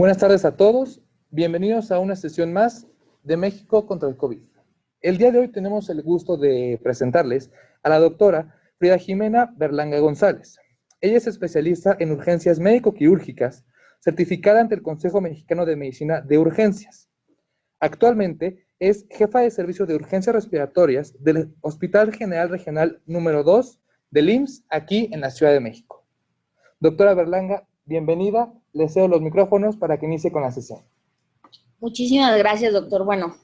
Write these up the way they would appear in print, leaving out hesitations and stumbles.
Buenas tardes a todos, bienvenidos a una sesión más de México contra el COVID. El día de hoy tenemos el gusto de presentarles a la doctora Frida Jimena Berlanga González. Ella es especialista en urgencias médico-quirúrgicas, certificada ante el Consejo Mexicano de Medicina de Urgencias. Actualmente es jefa de servicio de urgencias respiratorias del Hospital General Regional número 2 del IMSS, aquí en la Ciudad de México. Doctora Berlanga, bienvenida. Le cedo los micrófonos para que inicie con la sesión. Muchísimas gracias, doctor. Bueno,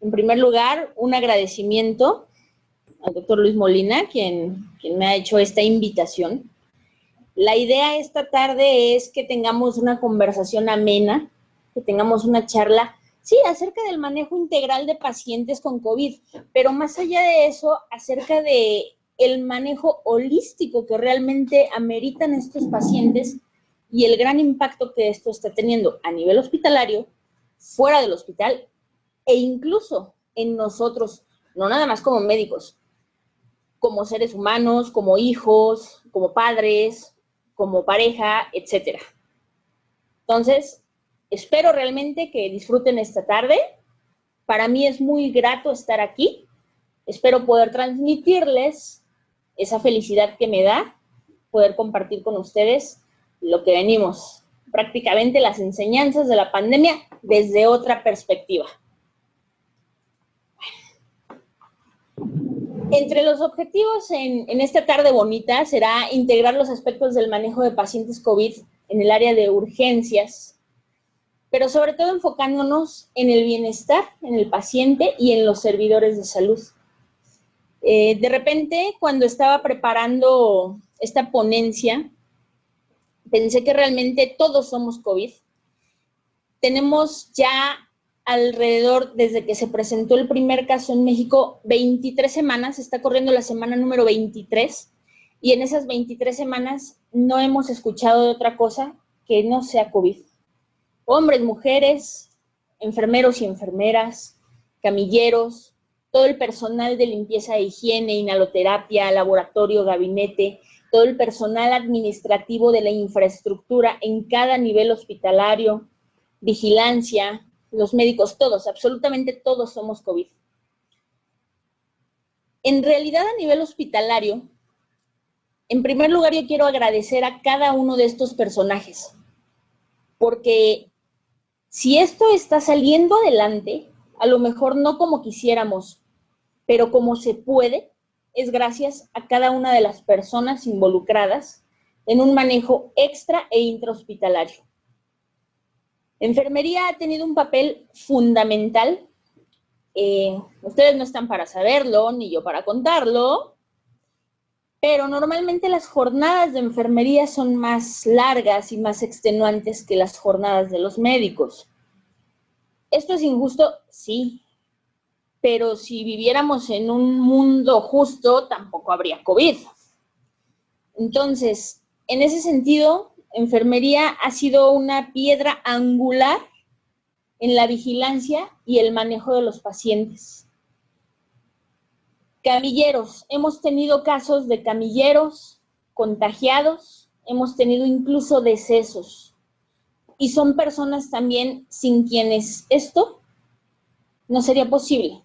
en primer lugar, un agradecimiento al doctor Luis Molina, quien me ha hecho esta invitación. La idea esta tarde es que tengamos una conversación amena, que tengamos una charla, sí, acerca del manejo integral de pacientes con COVID, pero más allá de eso, acerca de el manejo holístico que realmente ameritan estos pacientes y el gran impacto que esto está teniendo a nivel hospitalario, fuera del hospital e incluso en nosotros, no nada más como médicos, como seres humanos, como hijos, como padres, como pareja, etcétera. Entonces, espero realmente que disfruten esta tarde. Para mí es muy grato estar aquí. Espero poder transmitirles esa felicidad que me da poder compartir con ustedes lo que venimos, prácticamente las enseñanzas de la pandemia desde otra perspectiva. Entre los objetivos en esta tarde bonita será integrar los aspectos del manejo de pacientes COVID en el área de urgencias, pero sobre todo enfocándonos en el bienestar, en el paciente y en los servidores de salud. De repente, cuando estaba preparando esta ponencia, pensé que realmente todos somos COVID. Tenemos ya alrededor, desde que se presentó el primer caso en México, 23 semanas, está corriendo la semana número 23, y en esas 23 semanas no hemos escuchado de otra cosa que no sea COVID. Hombres, mujeres, enfermeros y enfermeras, camilleros, todo el personal de limpieza e higiene, inhaloterapia, laboratorio, gabinete, todo el personal administrativo de la infraestructura en cada nivel hospitalario, vigilancia, los médicos, todos, absolutamente todos somos COVID. En realidad, a nivel hospitalario, en primer lugar yo quiero agradecer a cada uno de estos personajes, porque si esto está saliendo adelante, a lo mejor no como quisiéramos, pero como se puede, es gracias a cada una de las personas involucradas en un manejo extra e intrahospitalario. Enfermería ha tenido un papel fundamental. Ustedes no están para saberlo, ni yo para contarlo, pero normalmente las jornadas de enfermería son más largas y más extenuantes que las jornadas de los médicos. ¿Esto es injusto? Sí. Pero si viviéramos en un mundo justo, tampoco habría COVID. Entonces, en ese sentido, enfermería ha sido una piedra angular en la vigilancia y el manejo de los pacientes. Camilleros, hemos tenido casos de camilleros contagiados, hemos tenido incluso decesos, y son personas también sin quienes esto no sería posible.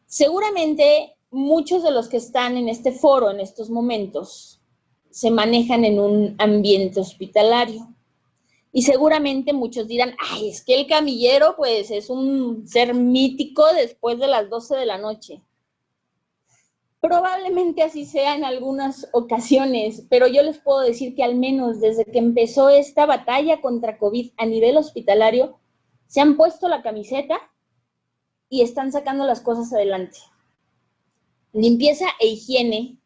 Seguramente muchos de los que están en este foro en estos momentos se manejan en un ambiente hospitalario. Y seguramente muchos dirán, ay, es que el camillero pues es un ser mítico después de las 12 de la noche. Probablemente así sea en algunas ocasiones, pero yo les puedo decir que al menos desde que empezó esta batalla contra COVID a nivel hospitalario, se han puesto la camiseta y están sacando las cosas adelante. Limpieza e higiene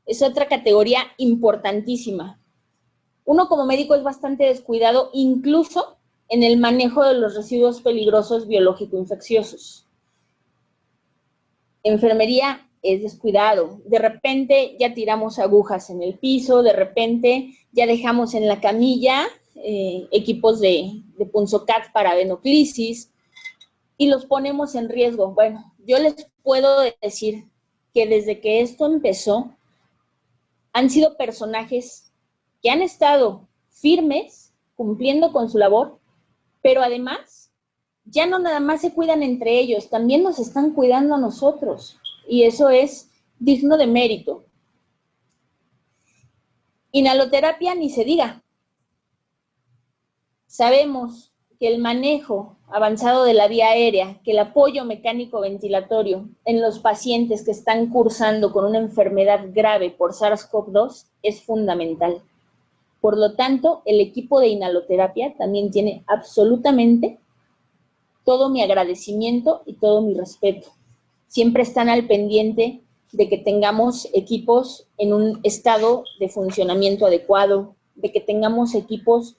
es otra categoría importantísima. Uno como médico es bastante descuidado, incluso en el manejo de los residuos peligrosos biológico-infecciosos. Enfermería es descuidado. De repente ya tiramos agujas en el piso, de repente ya dejamos en la camilla equipos de punzocat para adenoclisis, y los ponemos en riesgo. Bueno, yo les puedo decir que desde que esto empezó, han sido personajes que han estado firmes cumpliendo con su labor, pero además ya no nada más se cuidan entre ellos, también nos están cuidando a nosotros, y eso es digno de mérito. Inhaloterapia ni se diga. Sabemos que el manejo avanzado de la vía aérea, que el apoyo mecánico ventilatorio en los pacientes que están cursando con una enfermedad grave por SARS-CoV-2 es fundamental. Por lo tanto, el equipo de inhaloterapia también tiene absolutamente todo mi agradecimiento y todo mi respeto. Siempre están al pendiente de que tengamos equipos en un estado de funcionamiento adecuado, de que tengamos equipos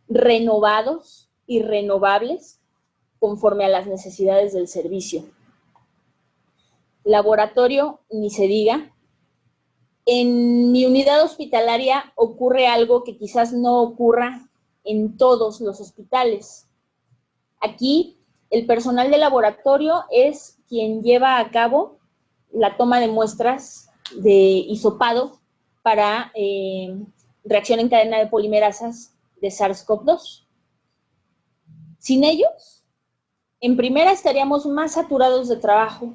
renovados y renovables conforme a las necesidades del servicio. Laboratorio, ni se diga. En mi unidad hospitalaria ocurre algo que quizás no ocurra en todos los hospitales. Aquí, el personal de laboratorio es quien lleva a cabo la toma de muestras de hisopado para reacción en cadena de polimerasas de SARS-CoV-2. Sin ellos, en primera estaríamos más saturados de trabajo,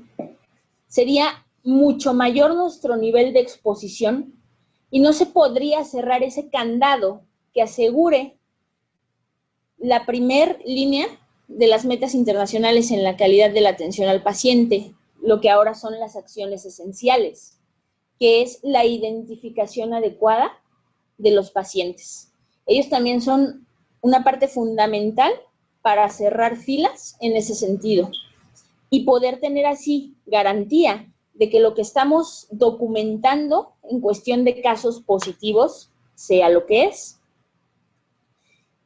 sería mucho mayor nuestro nivel de exposición y no se podría cerrar ese candado que asegure la primer línea de las metas internacionales en la calidad de la atención al paciente, lo que ahora son las acciones esenciales, que es la identificación adecuada de los pacientes. Ellos también son una parte fundamental para cerrar filas en ese sentido y poder tener así garantía de que lo que estamos documentando en cuestión de casos positivos sea lo que es.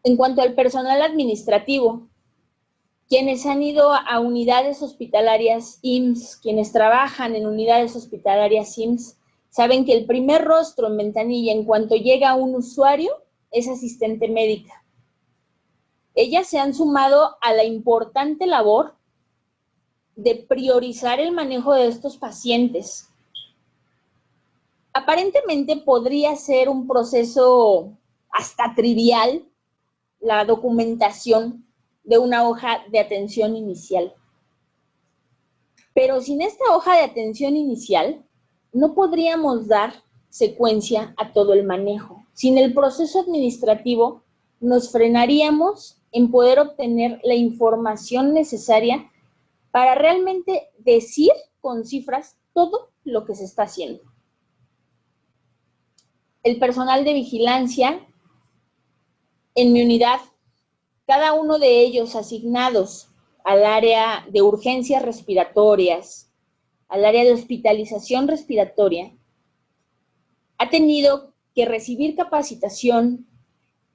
En cuanto al personal administrativo, quienes han ido a unidades hospitalarias IMSS, quienes trabajan en unidades hospitalarias IMSS, saben que el primer rostro en ventanilla en cuanto llega un usuario es asistente médica. Ellas se han sumado a la importante labor de priorizar el manejo de estos pacientes. Aparentemente podría ser un proceso hasta trivial la documentación de una hoja de atención inicial. Pero sin esta hoja de atención inicial, no podríamos dar secuencia a todo el manejo. Sin el proceso administrativo, nos frenaríamos en poder obtener la información necesaria para realmente decir con cifras todo lo que se está haciendo. El personal de vigilancia en mi unidad, cada uno de ellos asignados al área de urgencias respiratorias, al área de hospitalización respiratoria, ha tenido que recibir capacitación,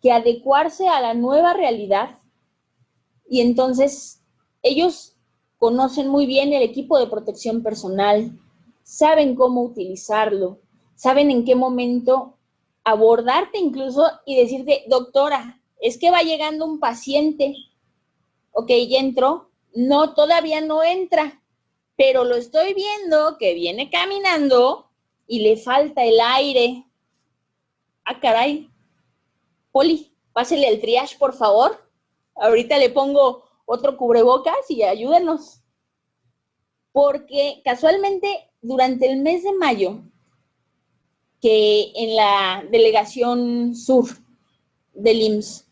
que adecuarse a la nueva realidad, y entonces ellos conocen muy bien el equipo de protección personal, saben cómo utilizarlo, saben en qué momento abordarte incluso y decirte, doctora, es que va llegando un paciente, ok, ya entró, no, todavía no entra, pero lo estoy viendo que viene caminando y le falta el aire. Ah, caray, Poli, pásele el triage, por favor. Ahorita le pongo otro cubrebocas y ayúdenos. Porque casualmente durante el mes de mayo, que en la delegación sur del IMSS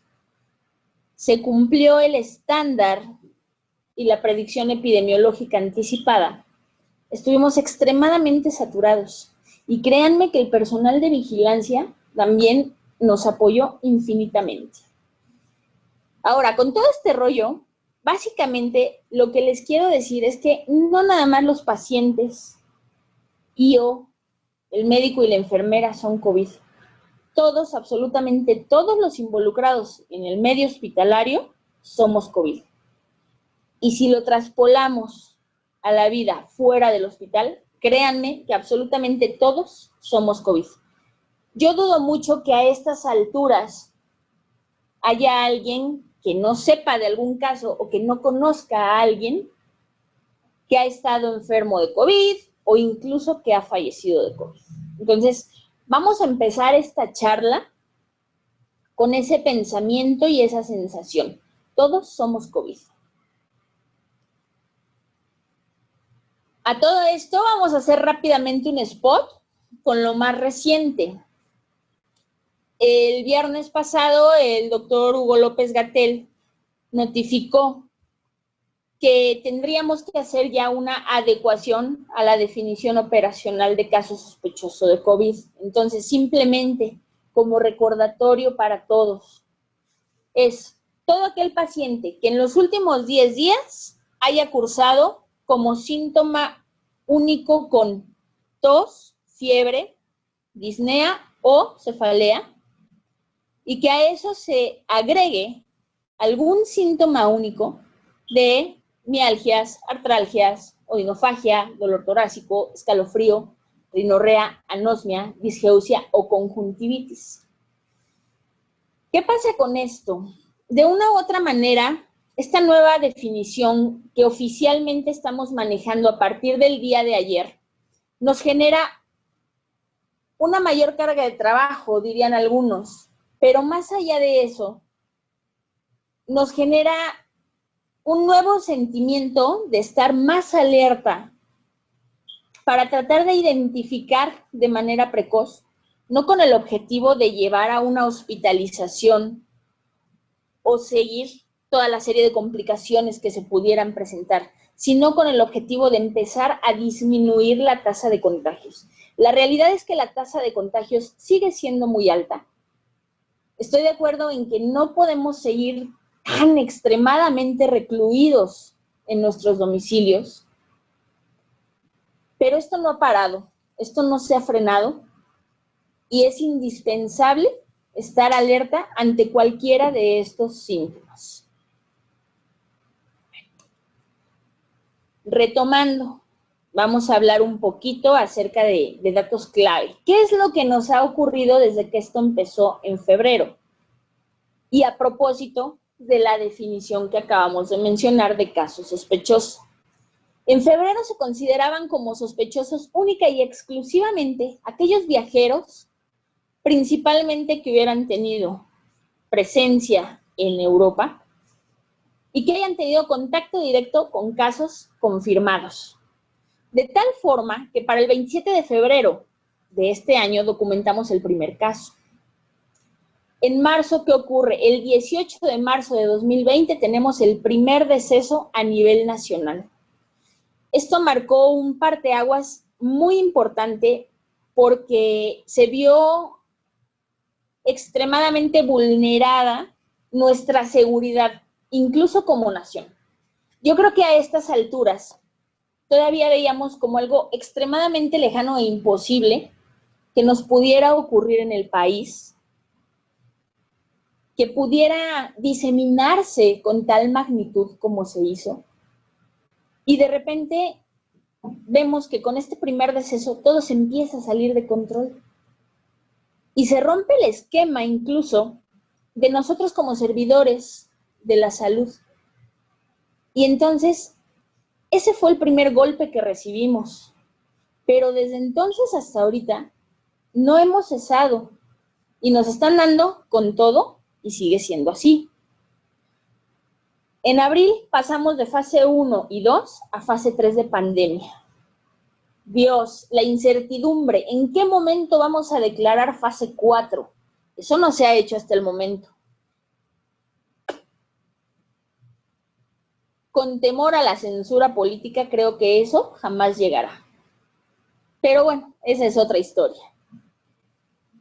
se cumplió el estándar y la predicción epidemiológica anticipada, estuvimos extremadamente saturados. Y créanme que el personal de vigilancia también nos apoyó infinitamente. Ahora, con todo este rollo, básicamente lo que les quiero decir es que no nada más los pacientes y o el médico y la enfermera son COVID. Todos, absolutamente todos los involucrados en el medio hospitalario somos COVID. Y si lo traspolamos a la vida fuera del hospital, créanme que absolutamente todos somos COVID. Yo dudo mucho que a estas alturas haya alguien que no sepa de algún caso o que no conozca a alguien que ha estado enfermo de COVID o incluso que ha fallecido de COVID. Entonces, vamos a empezar esta charla con ese pensamiento y esa sensación. Todos somos COVID. A todo esto vamos a hacer rápidamente un spot con lo más reciente. El viernes pasado el doctor Hugo López-Gatell notificó que tendríamos que hacer ya una adecuación a la definición operacional de caso sospechoso de COVID. Entonces, simplemente como recordatorio para todos, es todo aquel paciente que en los últimos 10 días haya cursado como síntoma único con tos, fiebre, disnea o cefalea, y que a eso se agregue algún síntoma único de mialgias, artralgias, odinofagia, dolor torácico, escalofrío, rinorrea, anosmia, disgeusia o conjuntivitis. ¿Qué pasa con esto? De una u otra manera, esta nueva definición que oficialmente estamos manejando a partir del día de ayer nos genera una mayor carga de trabajo, dirían algunos, pero más allá de eso, nos genera un nuevo sentimiento de estar más alerta para tratar de identificar de manera precoz, no con el objetivo de llevar a una hospitalización o seguir toda la serie de complicaciones que se pudieran presentar, sino con el objetivo de empezar a disminuir la tasa de contagios. La realidad es que la tasa de contagios sigue siendo muy alta. Estoy de acuerdo en que no podemos seguir tan extremadamente recluidos en nuestros domicilios, pero esto no ha parado, esto no se ha frenado y es indispensable estar alerta ante cualquiera de estos síntomas. Retomando, vamos a hablar un poquito acerca de datos clave. ¿Qué es lo que nos ha ocurrido desde que esto empezó en febrero? Y a propósito de la definición que acabamos de mencionar de caso sospechoso. En febrero se consideraban como sospechosos única y exclusivamente aquellos viajeros, principalmente que hubieran tenido presencia en Europa y que hayan tenido contacto directo con casos confirmados. De tal forma que para el 27 de febrero de este año documentamos el primer caso. En marzo, ¿qué ocurre? El 18 de marzo de 2020 tenemos el primer deceso a nivel nacional. Esto marcó un parteaguas muy importante porque se vio extremadamente vulnerada nuestra seguridad, incluso como nación. Yo creo que a estas alturas todavía veíamos como algo extremadamente lejano e imposible que nos pudiera ocurrir en el país, que pudiera diseminarse con tal magnitud como se hizo. Y de repente vemos que con este primer deceso todo se empieza a salir de control. Y se rompe el esquema incluso de nosotros como servidores de la salud. Y entonces, ese fue el primer golpe que recibimos. Pero desde entonces hasta ahorita no hemos cesado y nos están dando con todo y sigue siendo así. En abril pasamos de fase 1 y 2 a fase 3 de pandemia. Dios, la incertidumbre, ¿en qué momento vamos a declarar fase 4? Eso no se ha hecho hasta el momento. Con temor a la censura política, creo que eso jamás llegará. Pero bueno, esa es otra historia.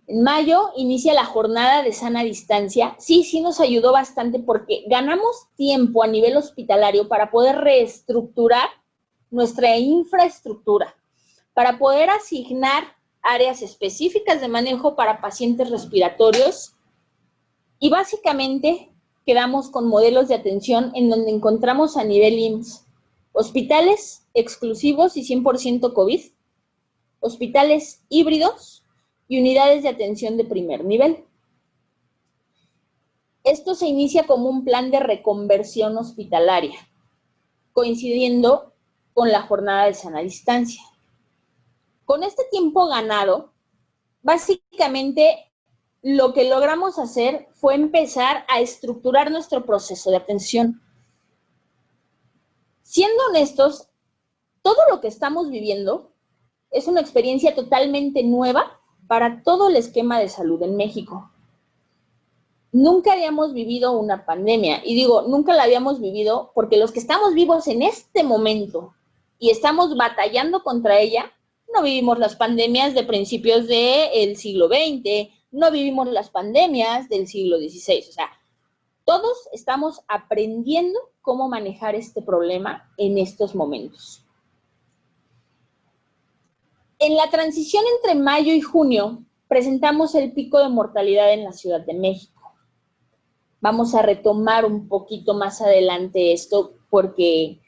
En mayo inicia la jornada de sana distancia. Sí nos ayudó bastante porque ganamos tiempo a nivel hospitalario para poder reestructurar nuestra infraestructura, para poder asignar áreas específicas de manejo para pacientes respiratorios y básicamente quedamos con modelos de atención en donde encontramos a nivel IMSS hospitales exclusivos y 100% COVID, hospitales híbridos y unidades de atención de primer nivel. Esto se inicia como un plan de reconversión hospitalaria, coincidiendo con la jornada de sana distancia. Con este tiempo ganado, básicamente lo que logramos hacer fue empezar a estructurar nuestro proceso de atención. Siendo honestos, todo lo que estamos viviendo es una experiencia totalmente nueva para todo el esquema de salud en México. Nunca habíamos vivido una pandemia, y digo, nunca la habíamos vivido porque los que estamos vivos en este momento y estamos batallando contra ella, no vivimos las pandemias de principios del siglo XX, no vivimos las pandemias del siglo XVI, o sea, todos estamos aprendiendo cómo manejar este problema en estos momentos. En la transición entre mayo y junio, presentamos el pico de mortalidad en la Ciudad de México. Vamos a retomar un poquito más adelante esto porque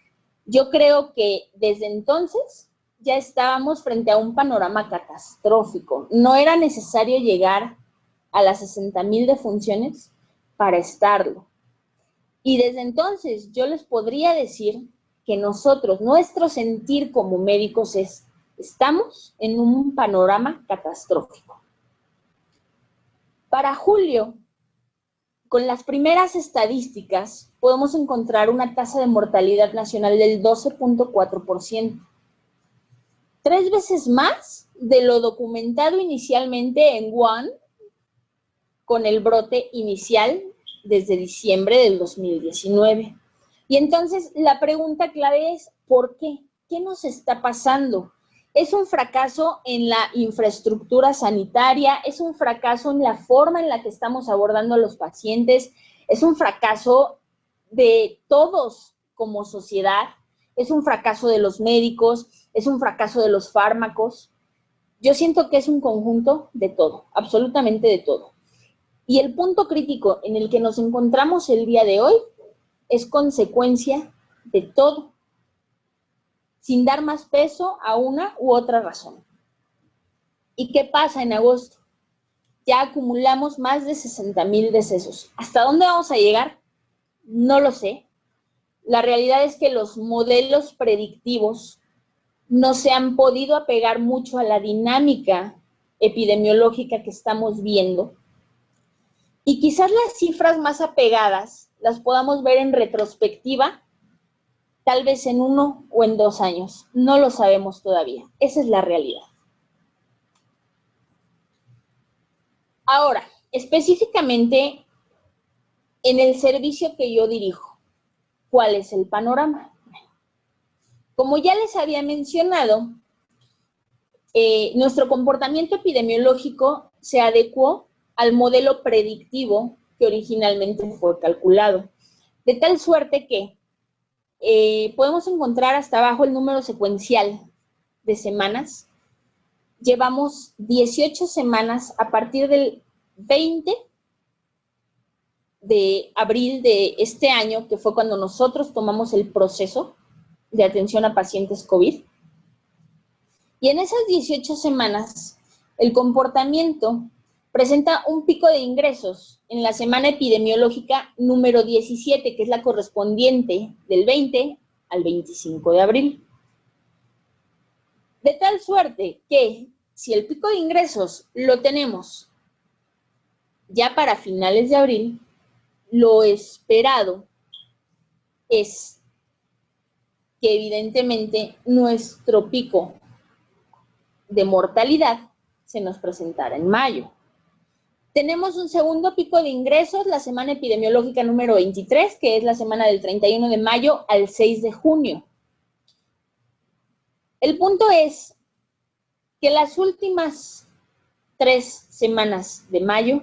yo creo que desde entonces ya estábamos frente a un panorama catastrófico. No era necesario llegar a las 60,000 defunciones para estarlo. Y desde entonces yo les podría decir que nosotros, nuestro sentir como médicos es, estamos en un panorama catastrófico. Para julio, con las primeras estadísticas, podemos encontrar una tasa de mortalidad nacional del 12.4%. 3 veces más de lo documentado inicialmente en Wuhan con el brote inicial desde diciembre del 2019. Y entonces la pregunta clave es, ¿por qué? ¿Qué nos está pasando? ¿Es un fracaso en la infraestructura sanitaria? ¿Es un fracaso en la forma en la que estamos abordando a los pacientes? ¿Es un fracaso de todos como sociedad? ¿Es un fracaso de los médicos? ¿Es un fracaso de los fármacos? Yo siento que es un conjunto de todo, absolutamente de todo. Y el punto crítico en el que nos encontramos el día de hoy es consecuencia de todo, sin dar más peso a una u otra razón. ¿Y qué pasa en agosto? Ya acumulamos más de 60,000 decesos. ¿Hasta dónde vamos a llegar? No lo sé. La realidad es que los modelos predictivos no se han podido apegar mucho a la dinámica epidemiológica que estamos viendo. Y quizás las cifras más apegadas las podamos ver en retrospectiva, tal vez en 1 o en 2 años. No lo sabemos todavía. Esa es la realidad. Ahora, específicamente en el servicio que yo dirijo, ¿cuál es el panorama? Como ya les había mencionado, nuestro comportamiento epidemiológico se adecuó al modelo predictivo que originalmente fue calculado, de tal suerte que podemos encontrar hasta abajo el número secuencial de semanas. Llevamos 18 semanas a partir del 20 de abril de este año, que fue cuando nosotros tomamos el proceso de atención a pacientes COVID. Y en esas 18 semanas, el comportamiento presenta un pico de ingresos en la semana epidemiológica número 17, que es la correspondiente del 20 al 25 de abril. De tal suerte que si el pico de ingresos lo tenemos ya para finales de abril, lo esperado es que evidentemente nuestro pico de mortalidad se nos presentara en mayo. Tenemos un segundo pico de ingresos, la semana epidemiológica número 23, que es la semana del 31 de mayo al 6 de junio. El punto es que las últimas 3 semanas de mayo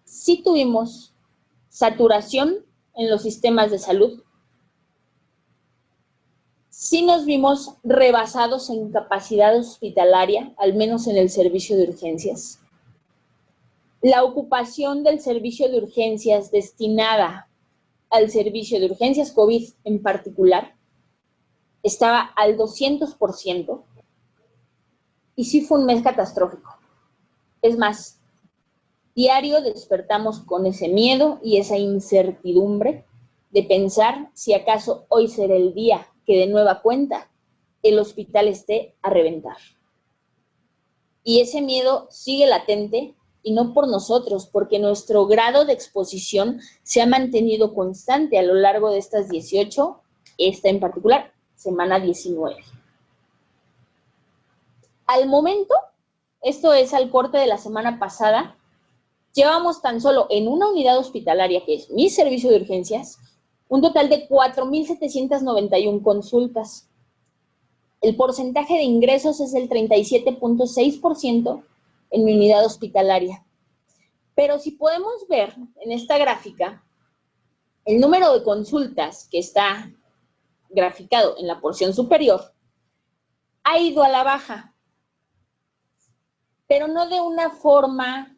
sí tuvimos saturación en los sistemas de salud. Sí nos vimos rebasados en capacidad hospitalaria, al menos en el servicio de urgencias. La ocupación del servicio de urgencias destinada al servicio de urgencias COVID en particular estaba al 200%, y sí fue un mes catastrófico. Es más, diario despertamos con ese miedo y esa incertidumbre de pensar si acaso hoy será el día que de nueva cuenta el hospital esté a reventar. Y ese miedo sigue latente y no por nosotros, porque nuestro grado de exposición se ha mantenido constante a lo largo de estas 18, esta en particular, semana 19. Al momento, esto es al corte de la semana pasada, llevamos tan solo en una unidad hospitalaria, que es mi servicio de urgencias, un total de 4,791 consultas. El porcentaje de ingresos es el 37,6% en mi unidad hospitalaria. Pero si podemos ver en esta gráfica, el número de consultas que está graficado en la porción superior ha ido a la baja, pero no de una forma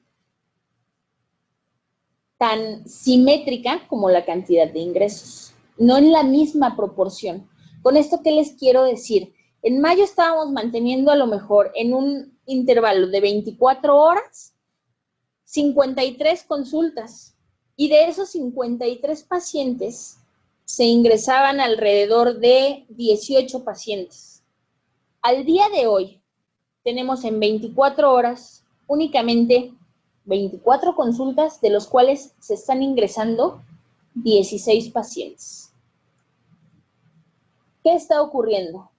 tan simétrica como la cantidad de ingresos, no en la misma proporción. Con esto, ¿qué les quiero decir? En mayo estábamos manteniendo a lo mejor en un intervalo de 24 horas, 53 consultas, y de esos 53 pacientes se ingresaban alrededor de 18 pacientes. Al día de hoy tenemos en 24 horas únicamente 24 consultas, de los cuales se están ingresando 16 pacientes. ¿Qué está ocurriendo?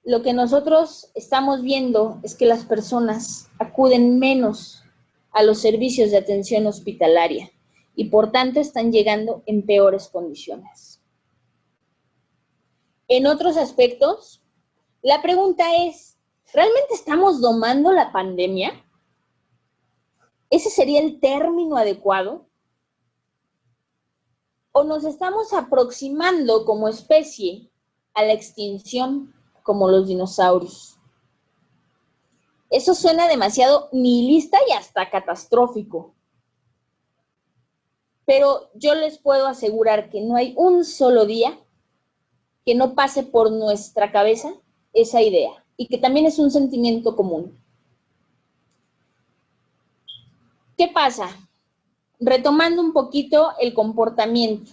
Lo que nosotros estamos viendo es que las personas acuden menos a los servicios de atención hospitalaria y por tanto están llegando en peores condiciones. En otros aspectos, la pregunta es, ¿realmente estamos domando la pandemia? ¿Ese sería el término adecuado? ¿O nos estamos aproximando como especie a la extinción como los dinosaurios? Eso suena demasiado nihilista y hasta catastrófico. Pero yo les puedo asegurar que no hay un solo día que no pase por nuestra cabeza esa idea y que también es un sentimiento común. ¿Qué pasa? Retomando un poquito el comportamiento.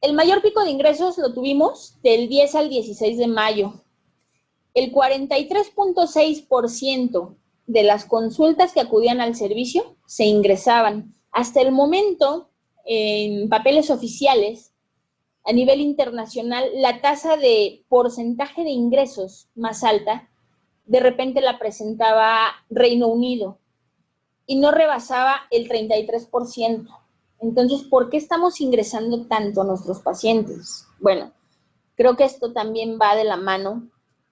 El mayor pico de ingresos lo tuvimos del 10 al 16 de mayo. El 43,6% de las consultas que acudían al servicio se ingresaban. Hasta el momento, en papeles oficiales, a nivel internacional, la tasa de porcentaje de ingresos más alta, de repente la presentaba Reino Unido, y no rebasaba el 33%. Entonces, ¿por qué estamos ingresando tanto a nuestros pacientes? Bueno, creo que esto también va de la mano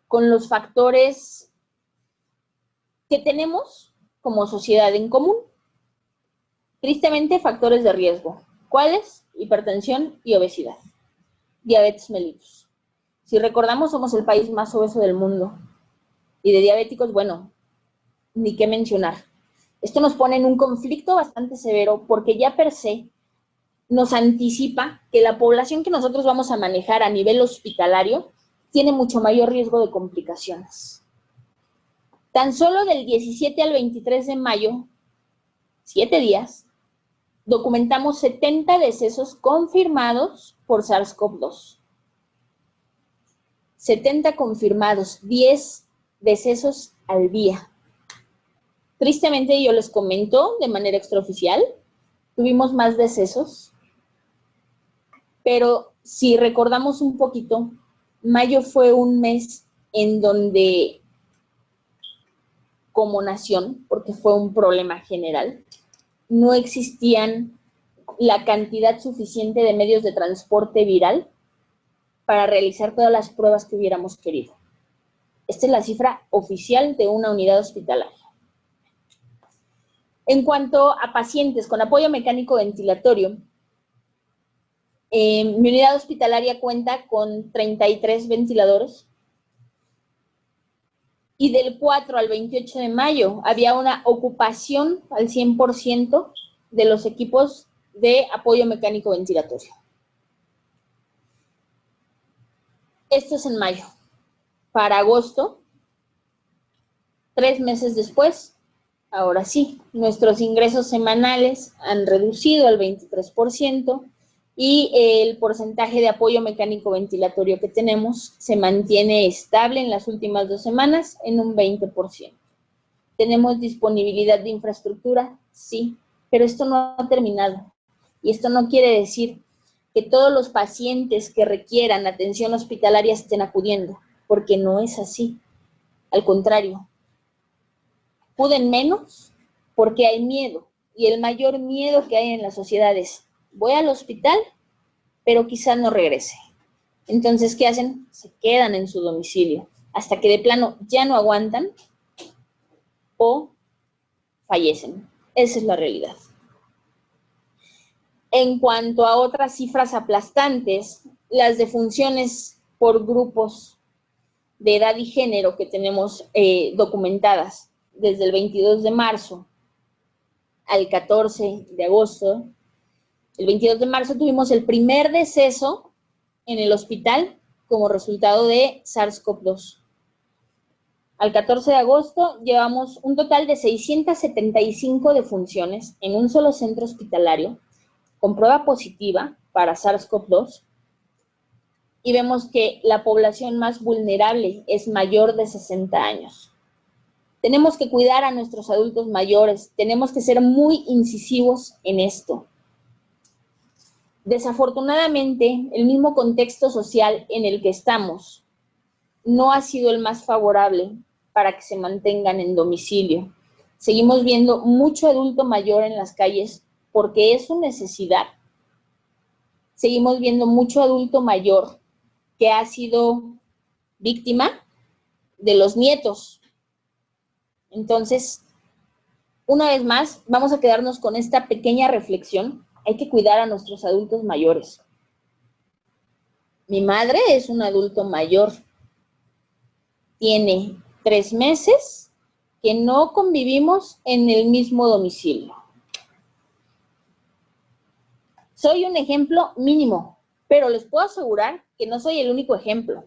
con los factores que tenemos como sociedad en común. Tristemente, factores de riesgo. ¿Cuáles? Hipertensión y obesidad. Diabetes mellitus. Si recordamos, somos el país más obeso del mundo. Y de diabéticos, bueno, ni qué mencionar. Esto nos pone en un conflicto bastante severo porque ya per se nos anticipa que la población que nosotros vamos a manejar a nivel hospitalario tiene mucho mayor riesgo de complicaciones. Tan solo del 17 al 23 de mayo, 7 días, documentamos 70 decesos confirmados por SARS-CoV-2. 70 confirmados, 10 decesos al día. Tristemente, yo les comento de manera extraoficial, tuvimos más decesos, pero si recordamos un poquito, mayo fue un mes en donde, como nación, porque fue un problema general, no existían la cantidad suficiente de medios de transporte viral para realizar todas las pruebas que hubiéramos querido. Esta es la cifra oficial de una unidad hospitalaria. En cuanto a pacientes con apoyo mecánico ventilatorio, mi unidad hospitalaria cuenta con 33 ventiladores y del 4 al 28 de mayo había una ocupación al 100% de los equipos de apoyo mecánico ventilatorio. Esto es en mayo. Para agosto, 3 meses después, ahora sí, nuestros ingresos semanales han reducido al 23% y el porcentaje de apoyo mecánico ventilatorio que tenemos se mantiene estable en las últimas 2 semanas en un 20%. ¿Tenemos disponibilidad de infraestructura? Sí, pero esto no ha terminado. Y esto no quiere decir que todos los pacientes que requieran atención hospitalaria estén acudiendo, porque no es así. Al contrario, acuden menos porque hay miedo. Y el mayor miedo que hay en la sociedad es, voy al hospital, pero quizás no regrese. Entonces, ¿qué hacen? Se quedan en su domicilio hasta que de plano ya no aguantan o fallecen. Esa es la realidad. En cuanto a otras cifras aplastantes, las defunciones por grupos de edad y género que tenemos documentadas desde el 22 de marzo al 14 de agosto. El 22 de marzo tuvimos el primer deceso en el hospital como resultado de SARS-CoV-2. Al 14 de agosto llevamos un total de 675 defunciones en un solo centro hospitalario con prueba positiva para SARS-CoV-2 y vemos que la población más vulnerable es mayor de 60 años. Tenemos que cuidar a nuestros adultos mayores, tenemos que ser muy incisivos en esto. Desafortunadamente, el mismo contexto social en el que estamos no ha sido el más favorable para que se mantengan en domicilio. Seguimos viendo mucho adulto mayor en las calles porque es su necesidad. Seguimos viendo mucho adulto mayor que ha sido víctima de los nietos. Entonces, una vez más, vamos a quedarnos con esta pequeña reflexión. Hay que cuidar a nuestros adultos mayores. Mi madre es un adulto mayor. Tiene 3 meses que no convivimos en el mismo domicilio. Soy un ejemplo mínimo, pero les puedo asegurar que no soy el único ejemplo.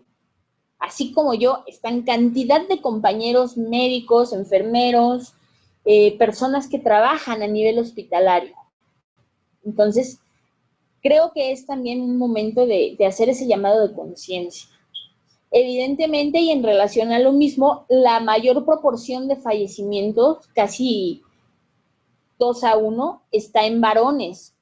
Así como yo, están cantidad de compañeros médicos, enfermeros, personas que trabajan a nivel hospitalario. Entonces, creo que es también un momento de hacer ese llamado de conciencia. Evidentemente, y en relación a lo mismo, la mayor proporción de fallecimientos, casi 2-1, está en varones.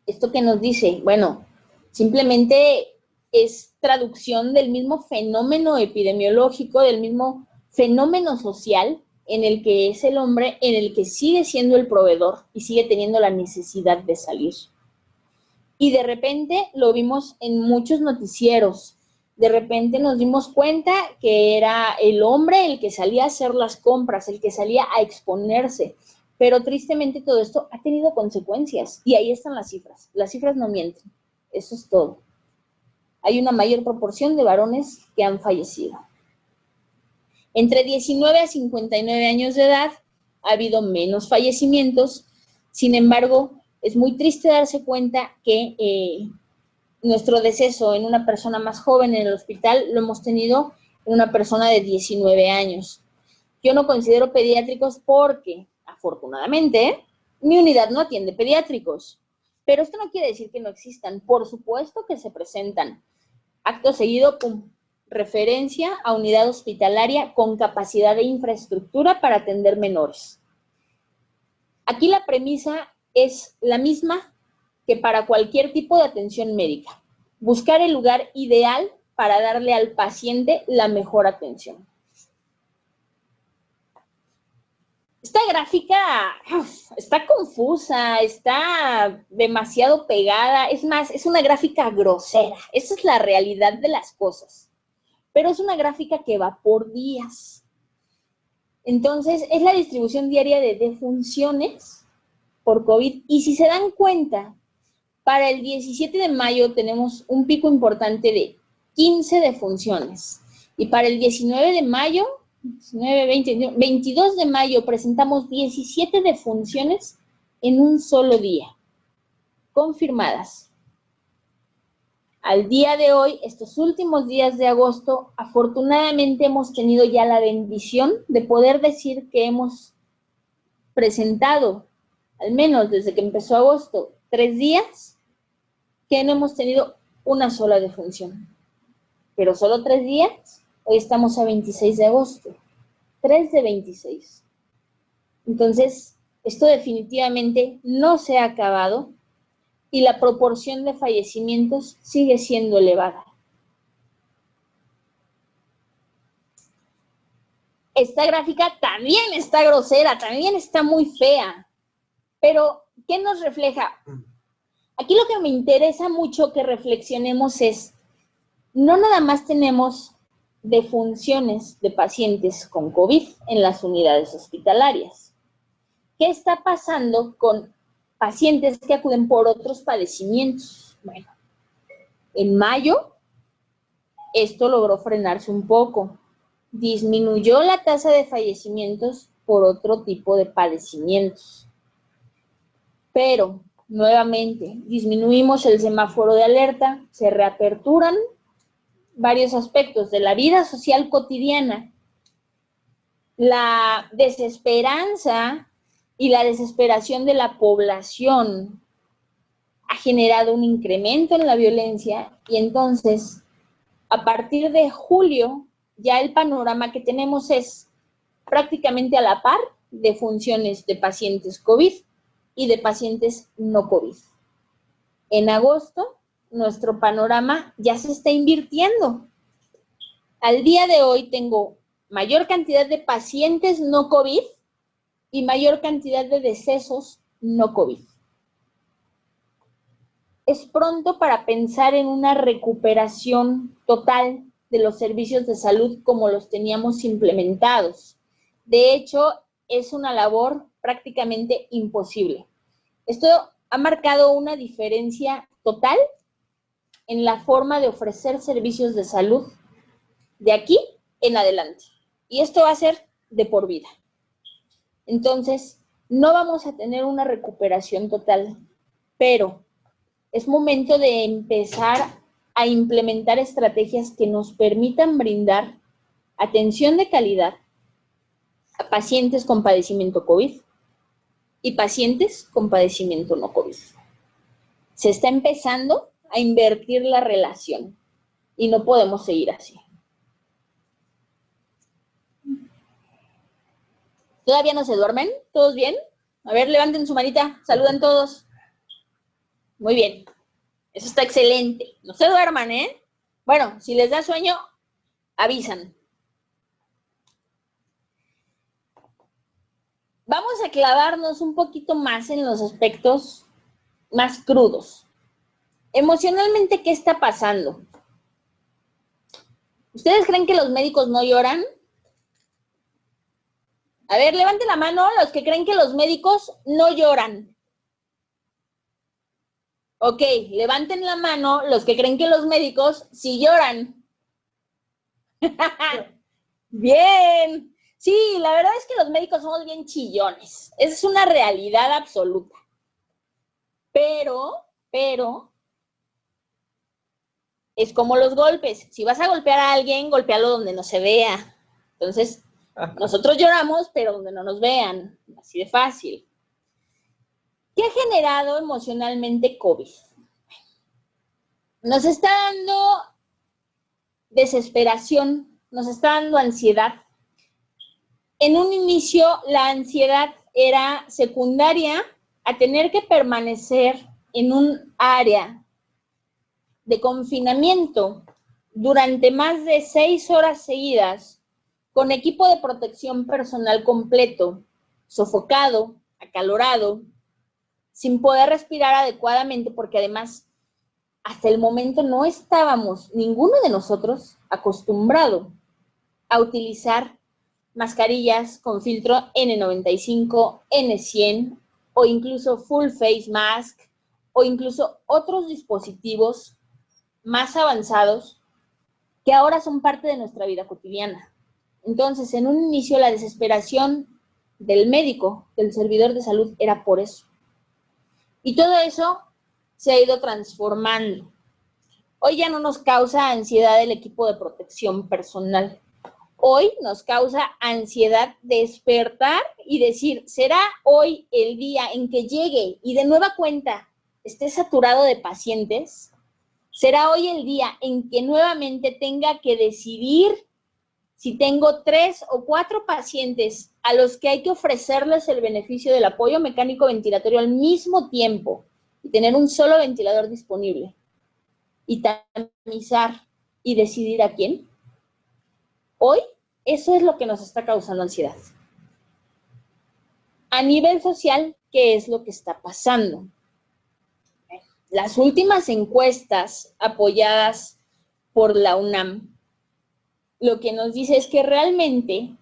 ¿Esto qué nos dice? Bueno, simplemente es traducción del mismo fenómeno epidemiológico, del mismo fenómeno social en el que es el hombre, en el que sigue siendo el proveedor y sigue teniendo la necesidad de salir. Y de repente lo vimos en muchos noticieros. De repente nos dimos cuenta que era el hombre el que salía a hacer las compras, el que salía a exponerse. Pero tristemente todo esto ha tenido consecuencias. Y ahí están las cifras. Las cifras no mienten. Eso es todo. Hay una mayor proporción de varones que han fallecido. Entre 19 a 59 años de edad ha habido menos fallecimientos. Sin embargo, es muy triste darse cuenta que nuestro deceso en una persona más joven en el hospital lo hemos tenido en una persona de 19 años. Yo no considero pediátricos porque, afortunadamente, mi unidad no atiende pediátricos. Pero esto no quiere decir que no existan. Por supuesto que se presentan. Acto seguido, pum, referencia a unidad hospitalaria con capacidad de infraestructura para atender menores. Aquí la premisa es la misma que para cualquier tipo de atención médica. Buscar el lugar ideal para darle al paciente la mejor atención. Esta gráfica está confusa, está demasiado pegada, es más, es una gráfica grosera. Esa es la realidad de las cosas. Pero es una gráfica que va por días. Entonces, es la distribución diaria de defunciones por COVID. Y si se dan cuenta, para el 17 de mayo tenemos un pico importante de 15 defunciones. Y para el 19 de mayo, 19, 20, 22 de mayo presentamos 17 defunciones en un solo día, confirmadas. Al día de hoy, estos últimos días de agosto, afortunadamente hemos tenido ya la bendición de poder decir que hemos presentado, al menos desde que empezó agosto, 3 días que no hemos tenido una sola defunción. Pero solo 3 días, hoy estamos a 26 de agosto. 3 de 26. Entonces, esto definitivamente no se ha acabado y la proporción de fallecimientos sigue siendo elevada. Esta gráfica también está grosera, también está muy fea, pero ¿qué nos refleja? Aquí lo que me interesa mucho que reflexionemos es, no nada más tenemos defunciones de pacientes con COVID en las unidades hospitalarias. ¿Qué está pasando con pacientes que acuden por otros padecimientos? Bueno, en mayo esto logró frenarse un poco. Disminuyó la tasa de fallecimientos por otro tipo de padecimientos. Pero, nuevamente, disminuimos el semáforo de alerta, se reaperturan varios aspectos de la vida social cotidiana. La desesperanza y la desesperación de la población ha generado un incremento en la violencia y entonces, a partir de julio, ya el panorama que tenemos es prácticamente a la par de funciones de pacientes COVID y de pacientes no COVID. En agosto, nuestro panorama ya se está invirtiendo. Al día de hoy tengo mayor cantidad de pacientes no COVID y mayor cantidad de decesos no COVID. Es pronto para pensar en una recuperación total de los servicios de salud como los teníamos implementados. De hecho, es una labor prácticamente imposible. Esto ha marcado una diferencia total en la forma de ofrecer servicios de salud de aquí en adelante. Y esto va a ser de por vida. Entonces, no vamos a tener una recuperación total, pero es momento de empezar a implementar estrategias que nos permitan brindar atención de calidad a pacientes con padecimiento COVID y pacientes con padecimiento no COVID. Se está empezando a invertir la relación y no podemos seguir así. ¿Todavía no se duermen? ¿Todos bien? A ver, levanten su manita, saluden todos. Muy bien, eso está excelente. No se duerman, ¿eh? Bueno, si les da sueño, avisan. Vamos a clavarnos un poquito más en los aspectos más crudos. Emocionalmente, ¿qué está pasando? ¿Ustedes creen que los médicos no lloran? A ver, levanten la mano los que creen que los médicos no lloran. Ok, levanten la mano los que creen que los médicos sí lloran. Bien. Sí, la verdad es que los médicos somos bien chillones. Esa es una realidad absoluta. Pero, es como los golpes. Si vas a golpear a alguien, golpéalo donde no se vea. Entonces, nosotros lloramos, pero donde no nos vean. Así de fácil. ¿Qué ha generado emocionalmente COVID? Nos está dando desesperación, nos está dando ansiedad. En un inicio, la ansiedad era secundaria a tener que permanecer en un área de confinamiento durante más de 6 horas seguidas, con equipo de protección personal completo, sofocado, acalorado, sin poder respirar adecuadamente, porque además, hasta el momento no estábamos, ninguno de nosotros, acostumbrado a utilizar mascarillas con filtro N95, N100 o incluso full face mask o incluso otros dispositivos más avanzados que ahora son parte de nuestra vida cotidiana. Entonces, en un inicio, la desesperación del médico, del servidor de salud, era por eso. Y todo eso se ha ido transformando. Hoy ya no nos causa ansiedad el equipo de protección personal. Hoy nos causa ansiedad despertar y decir, ¿será hoy el día en que llegue y de nueva cuenta esté saturado de pacientes? ¿Será hoy el día en que nuevamente tenga que decidir si tengo 3 o 4 pacientes a los que hay que ofrecerles el beneficio del apoyo mecánico ventilatorio al mismo tiempo y tener un solo ventilador disponible y tamizar y decidir a quién, hoy eso es lo que nos está causando ansiedad. A nivel social, ¿qué es lo que está pasando? Las últimas encuestas apoyadas por la UNAM lo que nos dice es que realmente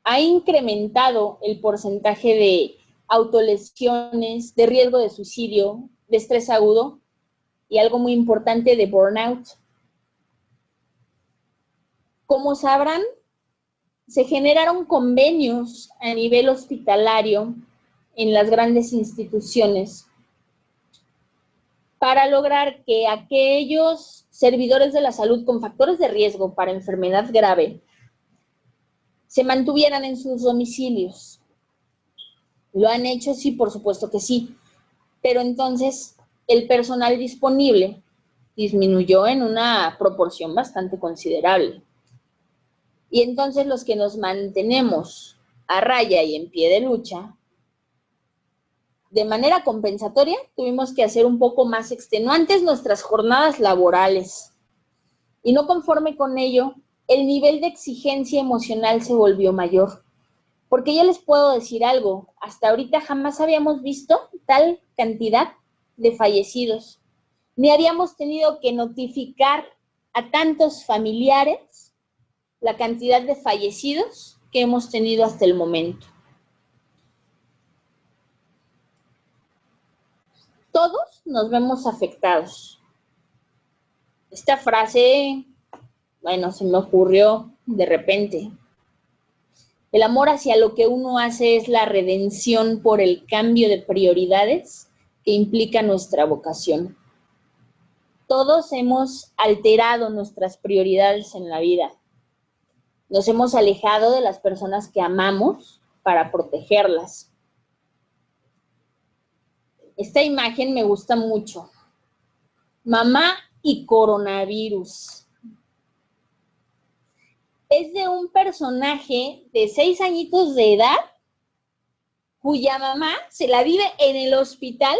ha incrementado el porcentaje de autolesiones, de riesgo de suicidio, de estrés agudo y algo muy importante de burnout. Como sabrán, se generaron convenios a nivel hospitalario en las grandes instituciones para lograr que aquellos servidores de la salud con factores de riesgo para enfermedad grave se mantuvieran en sus domicilios. ¿Lo han hecho? Sí, por supuesto que sí. Pero entonces el personal disponible disminuyó en una proporción bastante considerable. Y entonces los que nos mantenemos a raya y en pie de lucha, de manera compensatoria, tuvimos que hacer un poco más extenuantes nuestras jornadas laborales. Y no conforme con ello, el nivel de exigencia emocional se volvió mayor. Porque ya les puedo decir algo, hasta ahorita jamás habíamos visto tal cantidad de fallecidos, ni habíamos tenido que notificar a tantos familiares la cantidad de fallecidos que hemos tenido hasta el momento. Todos nos vemos afectados. Esta frase, bueno, se me ocurrió de repente. El amor hacia lo que uno hace es la redención por el cambio de prioridades que implica nuestra vocación. Todos hemos alterado nuestras prioridades en la vida. Nos hemos alejado de las personas que amamos para protegerlas. Esta imagen me gusta mucho. Mamá y coronavirus. Es de un personaje de 6 añitos de edad cuya mamá se la vive en el hospital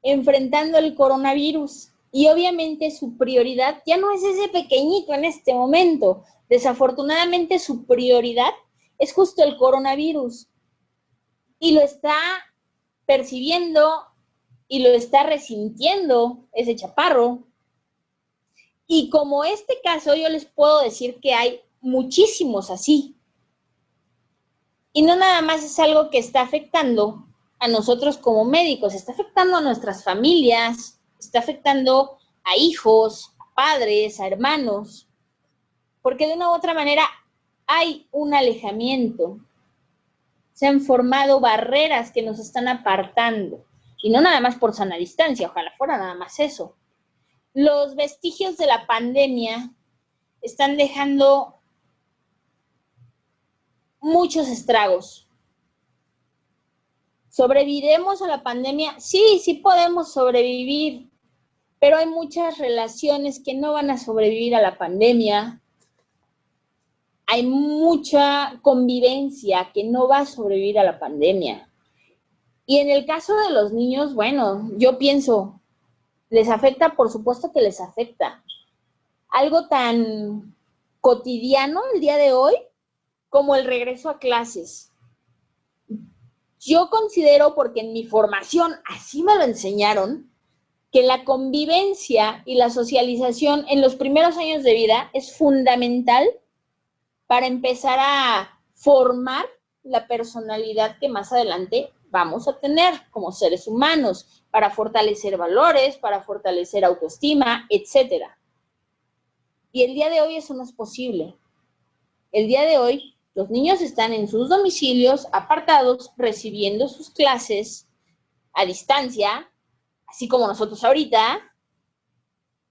enfrentando el coronavirus. Y obviamente su prioridad ya no es ese pequeñito en este momento. Desafortunadamente su prioridad es justo el coronavirus. Y lo está percibiendo y lo está resintiendo ese chaparro. Y como este caso, yo les puedo decir que hay muchísimos así. Y no nada más es algo que está afectando a nosotros como médicos, está afectando a nuestras familias, está afectando a hijos, a padres, a hermanos, porque de una u otra manera hay un alejamiento. Se han formado barreras que nos están apartando, y no nada más por sana distancia, ojalá fuera nada más eso. Los vestigios de la pandemia están dejando muchos estragos. ¿Sobreviviremos a la pandemia? Sí, sí podemos sobrevivir, pero hay muchas relaciones que no van a sobrevivir a la pandemia. Hay mucha convivencia que no va a sobrevivir a la pandemia. Y en el caso de los niños, bueno, yo pienso, ¿les afecta? Por supuesto que les afecta. Algo tan cotidiano el día de hoy como el regreso a clases. Yo considero, porque en mi formación así me lo enseñaron, que la convivencia y la socialización en los primeros años de vida es fundamental para empezar a formar la personalidad que más adelante vamos a tener como seres humanos, para fortalecer valores, para fortalecer autoestima, etc. Y el día de hoy eso no es posible. El día de hoy los niños están en sus domicilios, apartados, recibiendo sus clases a distancia, así como nosotros ahorita,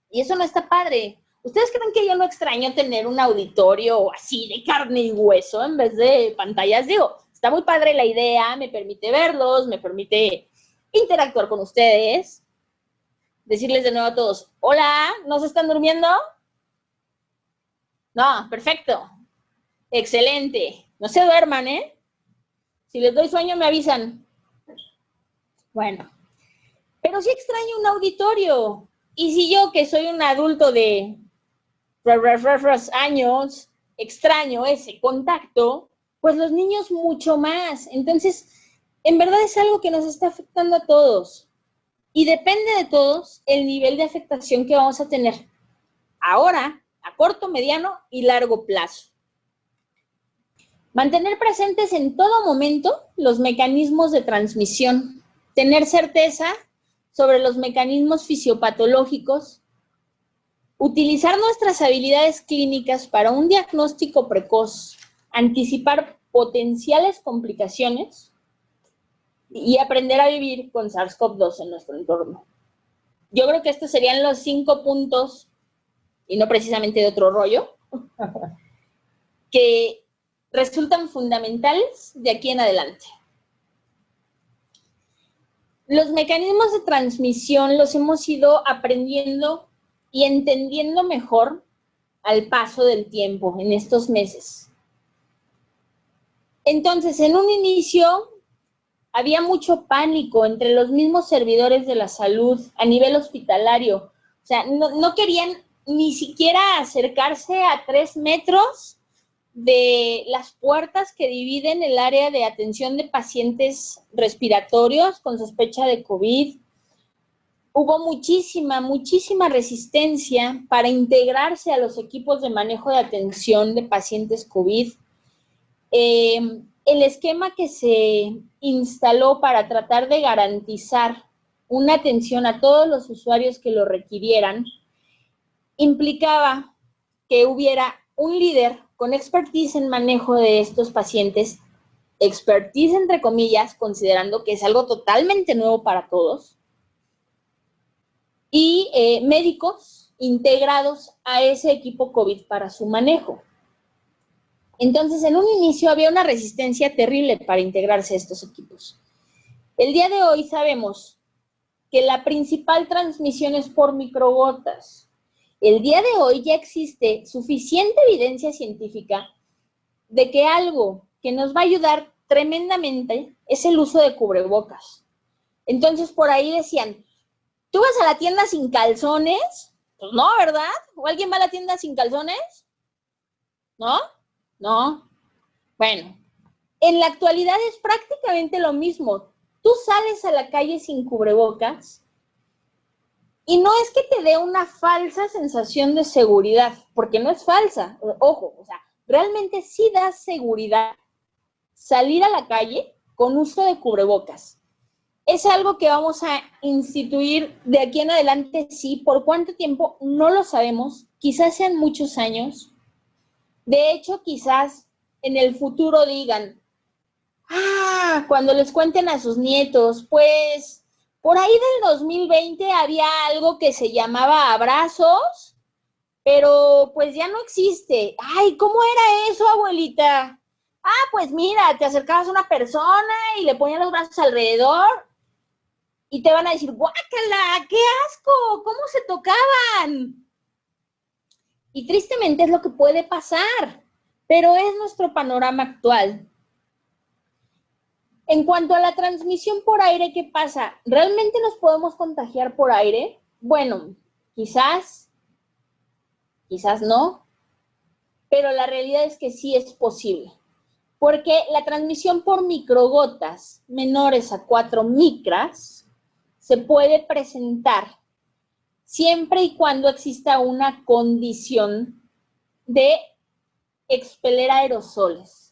y eso no está padre. ¿Ustedes creen que yo no extraño tener un auditorio así de carne y hueso en vez de pantallas? Digo, está muy padre la idea, me permite verlos, me permite interactuar con ustedes, decirles de nuevo a todos, hola, ¿no se están durmiendo? No, perfecto. Excelente. No se duerman, ¿eh? Si les doy sueño, me avisan. Bueno, pero sí extraño un auditorio. Y si yo, que soy un adulto de años, extraño ese contacto, pues los niños mucho más. Entonces, en verdad es algo que nos está afectando a todos. Y depende de todos el nivel de afectación que vamos a tener ahora, a corto, mediano y largo plazo. Mantener presentes en todo momento los mecanismos de transmisión. Tener certeza sobre los mecanismos fisiopatológicos. Utilizar nuestras habilidades clínicas para un diagnóstico precoz. Anticipar potenciales complicaciones y aprender a vivir con SARS-CoV-2 en nuestro entorno. Yo creo que estos serían los 5 puntos, y no precisamente de otro rollo, que resultan fundamentales de aquí en adelante. Los mecanismos de transmisión los hemos ido aprendiendo y entendiendo mejor al paso del tiempo en estos meses. Entonces, en un inicio había mucho pánico entre los mismos servidores de la salud a nivel hospitalario. O sea, no querían ni siquiera acercarse a 3 metros de las puertas que dividen el área de atención de pacientes respiratorios con sospecha de COVID. Hubo muchísima resistencia para integrarse a los equipos de manejo de atención de pacientes COVID. El esquema que se instaló para tratar de garantizar una atención a todos los usuarios que lo requirieran implicaba que hubiera un líder con expertise en manejo de estos pacientes, expertise entre comillas, considerando que es algo totalmente nuevo para todos, y médicos integrados a ese equipo COVID para su manejo. Entonces, en un inicio había una resistencia terrible para integrarse a estos equipos. El día de hoy sabemos que la principal transmisión es por microgotas. El día de hoy ya existe suficiente evidencia científica de que algo que nos va a ayudar tremendamente es el uso de cubrebocas. Entonces, por ahí decían, ¿tú vas a la tienda sin calzones? Pues no, ¿verdad? ¿O alguien va a la tienda sin calzones? ¿No? No. Bueno, en la actualidad es prácticamente lo mismo. Tú sales a la calle sin cubrebocas y no es que te dé una falsa sensación de seguridad, porque no es falsa, ojo, o sea, realmente sí da seguridad salir a la calle con uso de cubrebocas. Es algo que vamos a instituir de aquí en adelante, sí. ¿Por cuánto tiempo? No lo sabemos. Quizás sean muchos años. De hecho, quizás en el futuro digan, cuando les cuenten a sus nietos, pues por ahí del 2020 había algo que se llamaba abrazos, pero pues ya no existe. Ay, ¿cómo era eso, abuelita? Pues mira, te acercabas a una persona y le ponías los brazos alrededor y te van a decir, guácala, qué asco, ¿cómo se tocaban? Y tristemente es lo que puede pasar, pero es nuestro panorama actual. En cuanto a la transmisión por aire, ¿qué pasa? ¿Realmente nos podemos contagiar por aire? Bueno, quizás no, pero la realidad es que sí es posible, porque la transmisión por microgotas menores a 4 micras se puede presentar siempre y cuando exista una condición de expeler aerosoles.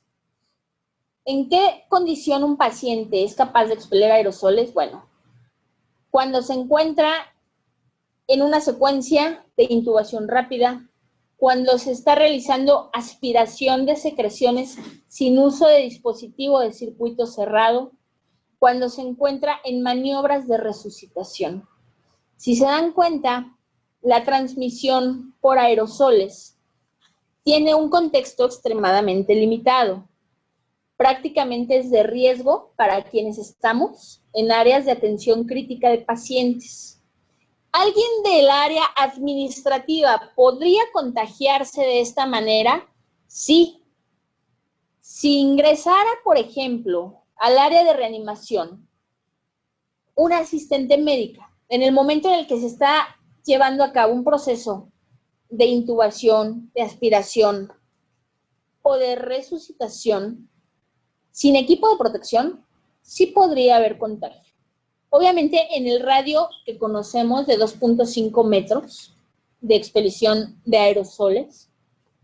¿En qué condición un paciente es capaz de expeler aerosoles? Bueno, cuando se encuentra en una secuencia de intubación rápida, cuando se está realizando aspiración de secreciones sin uso de dispositivo de circuito cerrado, cuando se encuentra en maniobras de resucitación. Si se dan cuenta, la transmisión por aerosoles tiene un contexto extremadamente limitado. Prácticamente es de riesgo para quienes estamos en áreas de atención crítica de pacientes. ¿Alguien del área administrativa podría contagiarse de esta manera? Sí. Si ingresara, por ejemplo, al área de reanimación, una asistente médica, en el momento en el que se está llevando a cabo un proceso de intubación, de aspiración o de resucitación, sin equipo de protección, sí podría haber contagio. Obviamente en el radio que conocemos de 2.5 metros de expelición de aerosoles,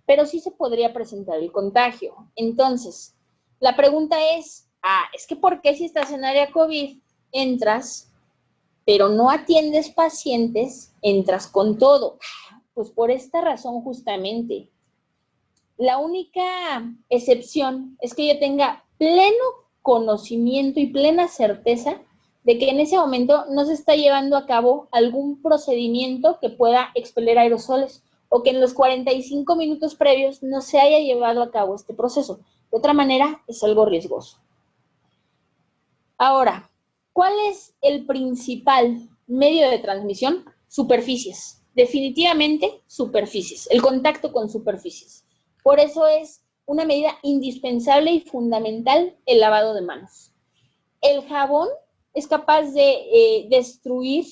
pero sí se podría presentar el contagio. Entonces, la pregunta es, es que ¿por qué si estás en área COVID entras, pero no atiendes pacientes, entras con todo? Pues por esta razón justamente. La única excepción es que yo tenga pleno conocimiento y plena certeza de que en ese momento no se está llevando a cabo algún procedimiento que pueda expeler aerosoles o que en los 45 minutos previos no se haya llevado a cabo este proceso. De otra manera, es algo riesgoso. Ahora, ¿cuál es el principal medio de transmisión? Superficies. Definitivamente, superficies. El contacto con superficies. Por eso es una medida indispensable y fundamental el lavado de manos. El jabón es capaz de destruir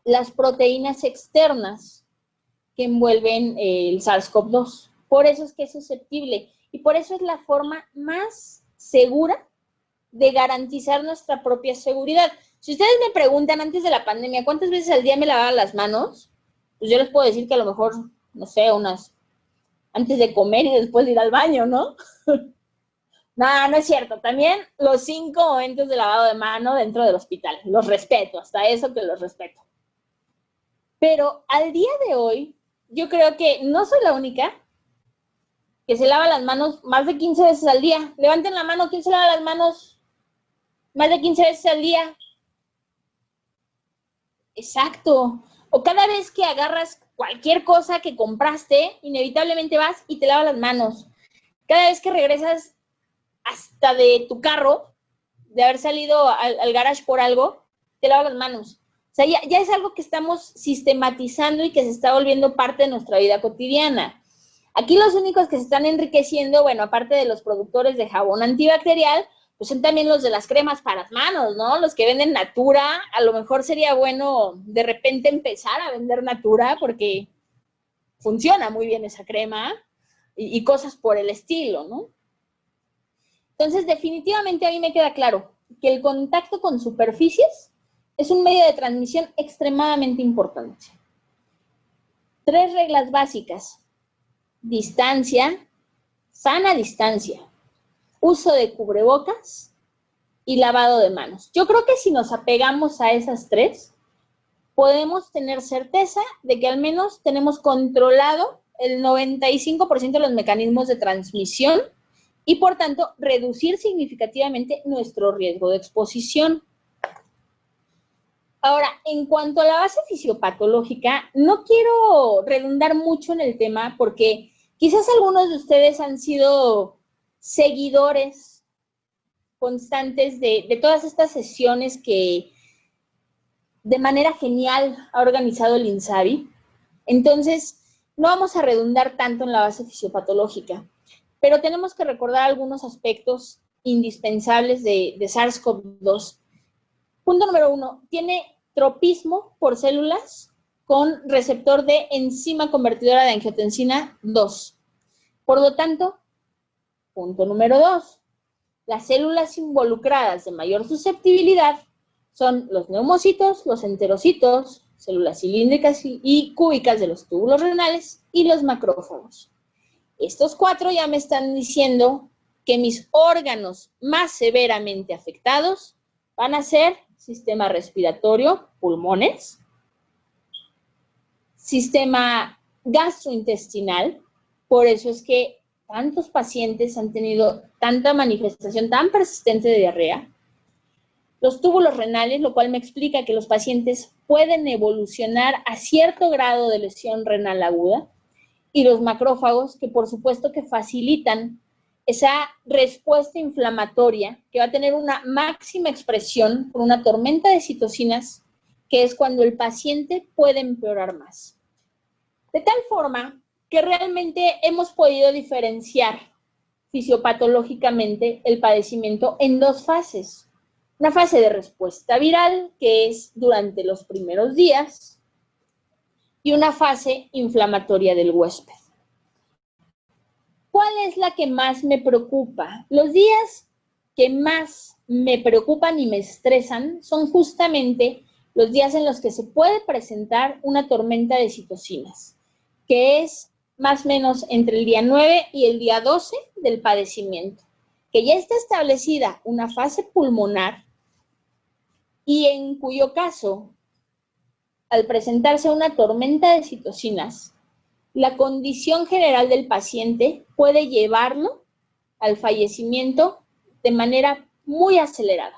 las proteínas externas que envuelven el SARS-CoV-2. Por eso es que es susceptible y por eso es la forma más segura de garantizar nuestra propia seguridad. Si ustedes me preguntan antes de la pandemia cuántas veces al día me lavaba las manos, pues yo les puedo decir que a lo mejor, no sé, unas antes de comer y después de ir al baño, ¿no? No, no es cierto. También los 5 momentos de lavado de mano dentro del hospital. Los respeto, hasta eso que los respeto. Pero al día de hoy, yo creo que no soy la única que se lava las manos más de 15 veces al día. Levanten la mano, ¿quién se lava las manos más de 15 veces al día? Exacto. O cada vez que agarras cualquier cosa que compraste, inevitablemente vas y te lavas las manos. Cada vez que regresas hasta de tu carro, de haber salido al garage por algo, te lavas las manos. O sea, ya es algo que estamos sistematizando y que se está volviendo parte de nuestra vida cotidiana. Aquí los únicos que se están enriqueciendo, bueno, aparte de los productores de jabón antibacterial, pues son también los de las cremas para las manos, ¿no? Los que venden Natura, a lo mejor sería bueno de repente empezar a vender Natura porque funciona muy bien esa crema y cosas por el estilo, ¿no? Entonces, definitivamente a mí me queda claro que el contacto con superficies es un medio de transmisión extremadamente importante. 3 reglas básicas: distancia, sana distancia, uso de cubrebocas y lavado de manos. Yo creo que si nos apegamos a esas 3, podemos tener certeza de que al menos tenemos controlado el 95% de los mecanismos de transmisión y, por tanto, reducir significativamente nuestro riesgo de exposición. Ahora, en cuanto a la base fisiopatológica, no quiero redundar mucho en el tema porque quizás algunos de ustedes han sido seguidores constantes de todas estas sesiones que de manera genial ha organizado el INSABI. Entonces, no vamos a redundar tanto en la base fisiopatológica, pero tenemos que recordar algunos aspectos indispensables de SARS-CoV-2. Punto número 1, tiene tropismo por células con receptor de enzima convertidora de angiotensina 2. Por lo tanto, punto número 2, las células involucradas de mayor susceptibilidad son los neumocitos, los enterocitos, células cilíndricas y cúbicas de los túbulos renales y los macrófagos. Estos 4 ya me están diciendo que mis órganos más severamente afectados van a ser sistema respiratorio, pulmones, sistema gastrointestinal, por eso es que tantos pacientes han tenido tanta manifestación tan persistente de diarrea, los túbulos renales, lo cual me explica que los pacientes pueden evolucionar a cierto grado de lesión renal aguda, y los macrófagos, que por supuesto que facilitan esa respuesta inflamatoria que va a tener una máxima expresión por una tormenta de citocinas que es cuando el paciente puede empeorar más. De tal forma que realmente hemos podido diferenciar fisiopatológicamente el padecimiento en dos fases. Una fase de respuesta viral, que es durante los primeros días, y una fase inflamatoria del huésped. ¿Cuál es la que más me preocupa? Los días que más me preocupan y me estresan son justamente los días en los que se puede presentar una tormenta de citocinas, que es más o menos entre el día 9 y el día 12 del padecimiento, que ya está establecida una fase pulmonar y en cuyo caso, al presentarse una tormenta de citocinas, la condición general del paciente puede llevarlo al fallecimiento de manera muy acelerada.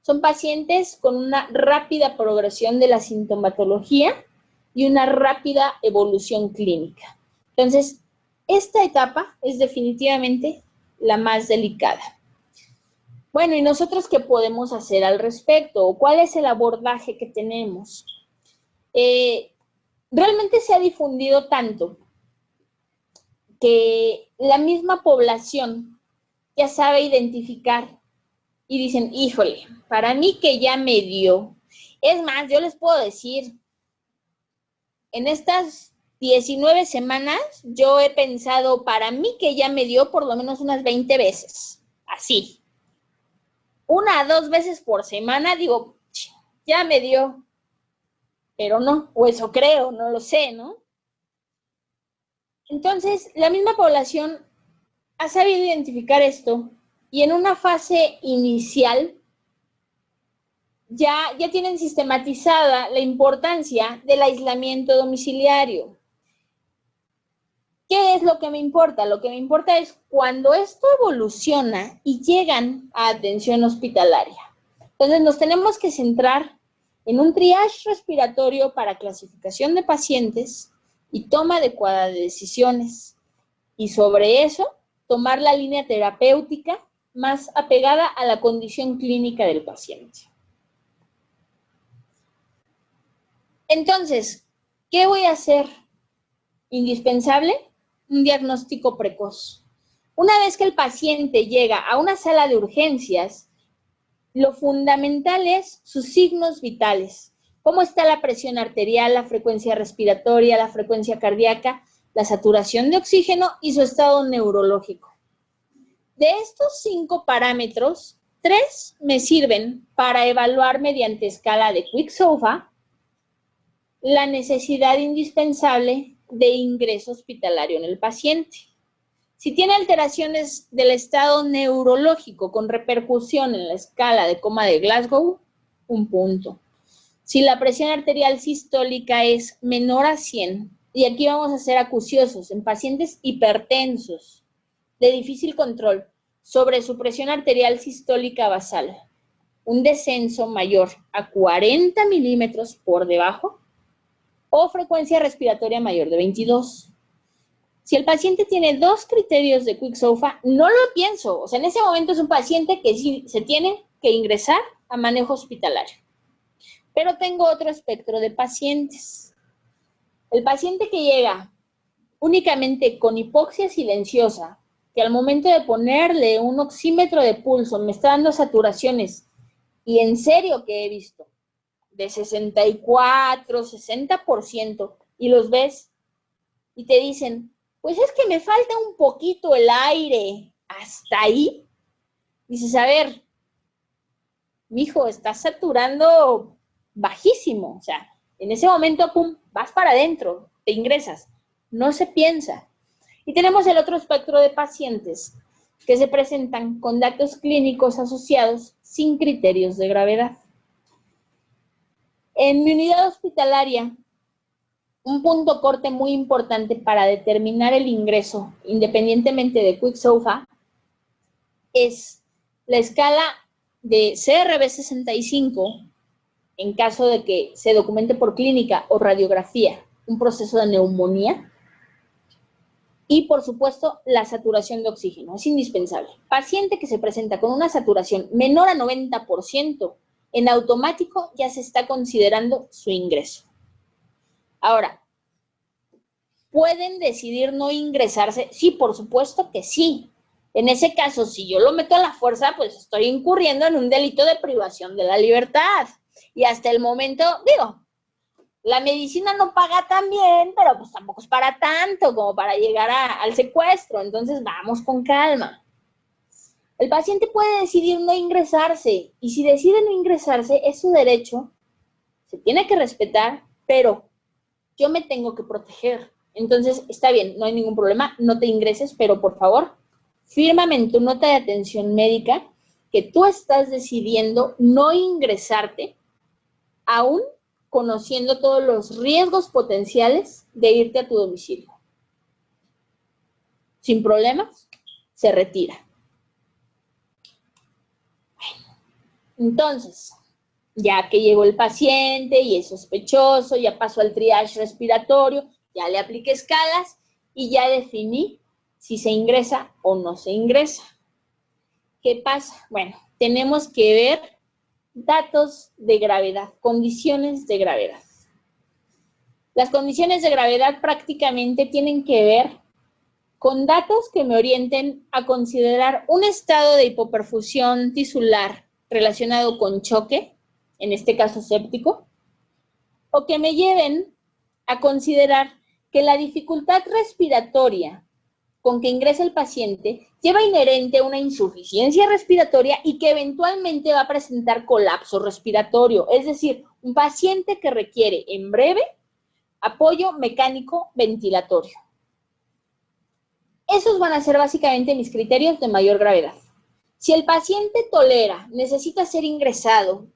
Son pacientes con una rápida progresión de la sintomatología y una rápida evolución clínica. Entonces, esta etapa es definitivamente la más delicada. Bueno, ¿y nosotros qué podemos hacer al respecto? ¿Cuál es el abordaje que tenemos? Realmente se ha difundido tanto que la misma población ya sabe identificar y dicen, híjole, para mí que ya me dio. Es más, yo les puedo decir, en estas 19 semanas yo he pensado, para mí que ya me dio por lo menos unas 20 veces, así. 1 a 2 veces por semana digo, ya me dio, pero no, o eso creo, no lo sé, ¿no? Entonces, la misma población ha sabido identificar esto y en una fase inicial ya tienen sistematizada la importancia del aislamiento domiciliario. ¿Qué es lo que me importa? Lo que me importa es cuando esto evoluciona y llegan a atención hospitalaria. Entonces, nos tenemos que centrar en un triage respiratorio para clasificación de pacientes y toma adecuada de decisiones. Y sobre eso, tomar la línea terapéutica más apegada a la condición clínica del paciente. Entonces, ¿qué voy a hacer? Indispensable, un diagnóstico precoz. Una vez que el paciente llega a una sala de urgencias, lo fundamental es sus signos vitales. ¿Cómo está la presión arterial, la frecuencia respiratoria, la frecuencia cardíaca, la saturación de oxígeno y su estado neurológico? De estos 5 parámetros, 3 me sirven para evaluar mediante escala de Quick-SOFA la necesidad indispensable de ingreso hospitalario en el paciente. Si tiene alteraciones del estado neurológico con repercusión en la escala de coma de Glasgow, 1 punto. Si la presión arterial sistólica es menor a 100, y aquí vamos a ser acuciosos, en pacientes hipertensos, de difícil control, sobre su presión arterial sistólica basal, un descenso mayor a 40 milímetros por debajo, o frecuencia respiratoria mayor de 22. Si el paciente tiene 2 criterios de Quick-SOFA, no lo pienso. O sea, en ese momento es un paciente que sí se tiene que ingresar a manejo hospitalario. Pero tengo otro espectro de pacientes. El paciente que llega únicamente con hipoxia silenciosa, que al momento de ponerle un oxímetro de pulso me está dando saturaciones, y en serio que he visto, de 64, 60%, y los ves y te dicen, pues es que me falta un poquito el aire, hasta ahí. Dices, a ver, mijo, estás saturando bajísimo, o sea, en ese momento, pum, vas para adentro, te ingresas, no se piensa. Y tenemos el otro espectro de pacientes que se presentan con datos clínicos asociados sin criterios de gravedad. En mi unidad hospitalaria, un punto corte muy importante para determinar el ingreso, independientemente de Quick-SOFA, es la escala de CRB65, en caso de que se documente por clínica o radiografía un proceso de neumonía, y por supuesto la saturación de oxígeno, es indispensable. Paciente que se presenta con una saturación menor a 90%, en automático ya se está considerando su ingreso. Ahora, ¿pueden decidir no ingresarse? Sí, por supuesto que sí. En ese caso, si yo lo meto a la fuerza, pues estoy incurriendo en un delito de privación de la libertad. Y hasta el momento, digo, la medicina no paga tan bien, pero pues tampoco es para tanto como para llegar al secuestro. Entonces, vamos con calma. El paciente puede decidir no ingresarse, y si decide no ingresarse, es su derecho, se tiene que respetar, pero yo me tengo que proteger. Entonces, está bien, no hay ningún problema, no te ingreses, pero por favor, fírmame en tu nota de atención médica que tú estás decidiendo no ingresarte, aún conociendo todos los riesgos potenciales de irte a tu domicilio. Sin problemas, se retira. Entonces, ya que llegó el paciente y es sospechoso, ya pasó al triage respiratorio, ya le apliqué escalas y ya definí si se ingresa o no se ingresa. ¿Qué pasa? Bueno, tenemos que ver datos de gravedad, condiciones de gravedad. Las condiciones de gravedad prácticamente tienen que ver con datos que me orienten a considerar un estado de hipoperfusión tisular relacionado con choque, en este caso séptico, o que me lleven a considerar que la dificultad respiratoria con que ingresa el paciente lleva inherente una insuficiencia respiratoria y que eventualmente va a presentar colapso respiratorio, es decir, un paciente que requiere en breve apoyo mecánico ventilatorio. Esos van a ser básicamente mis criterios de mayor gravedad. Si el paciente tolera, necesita ser ingresado,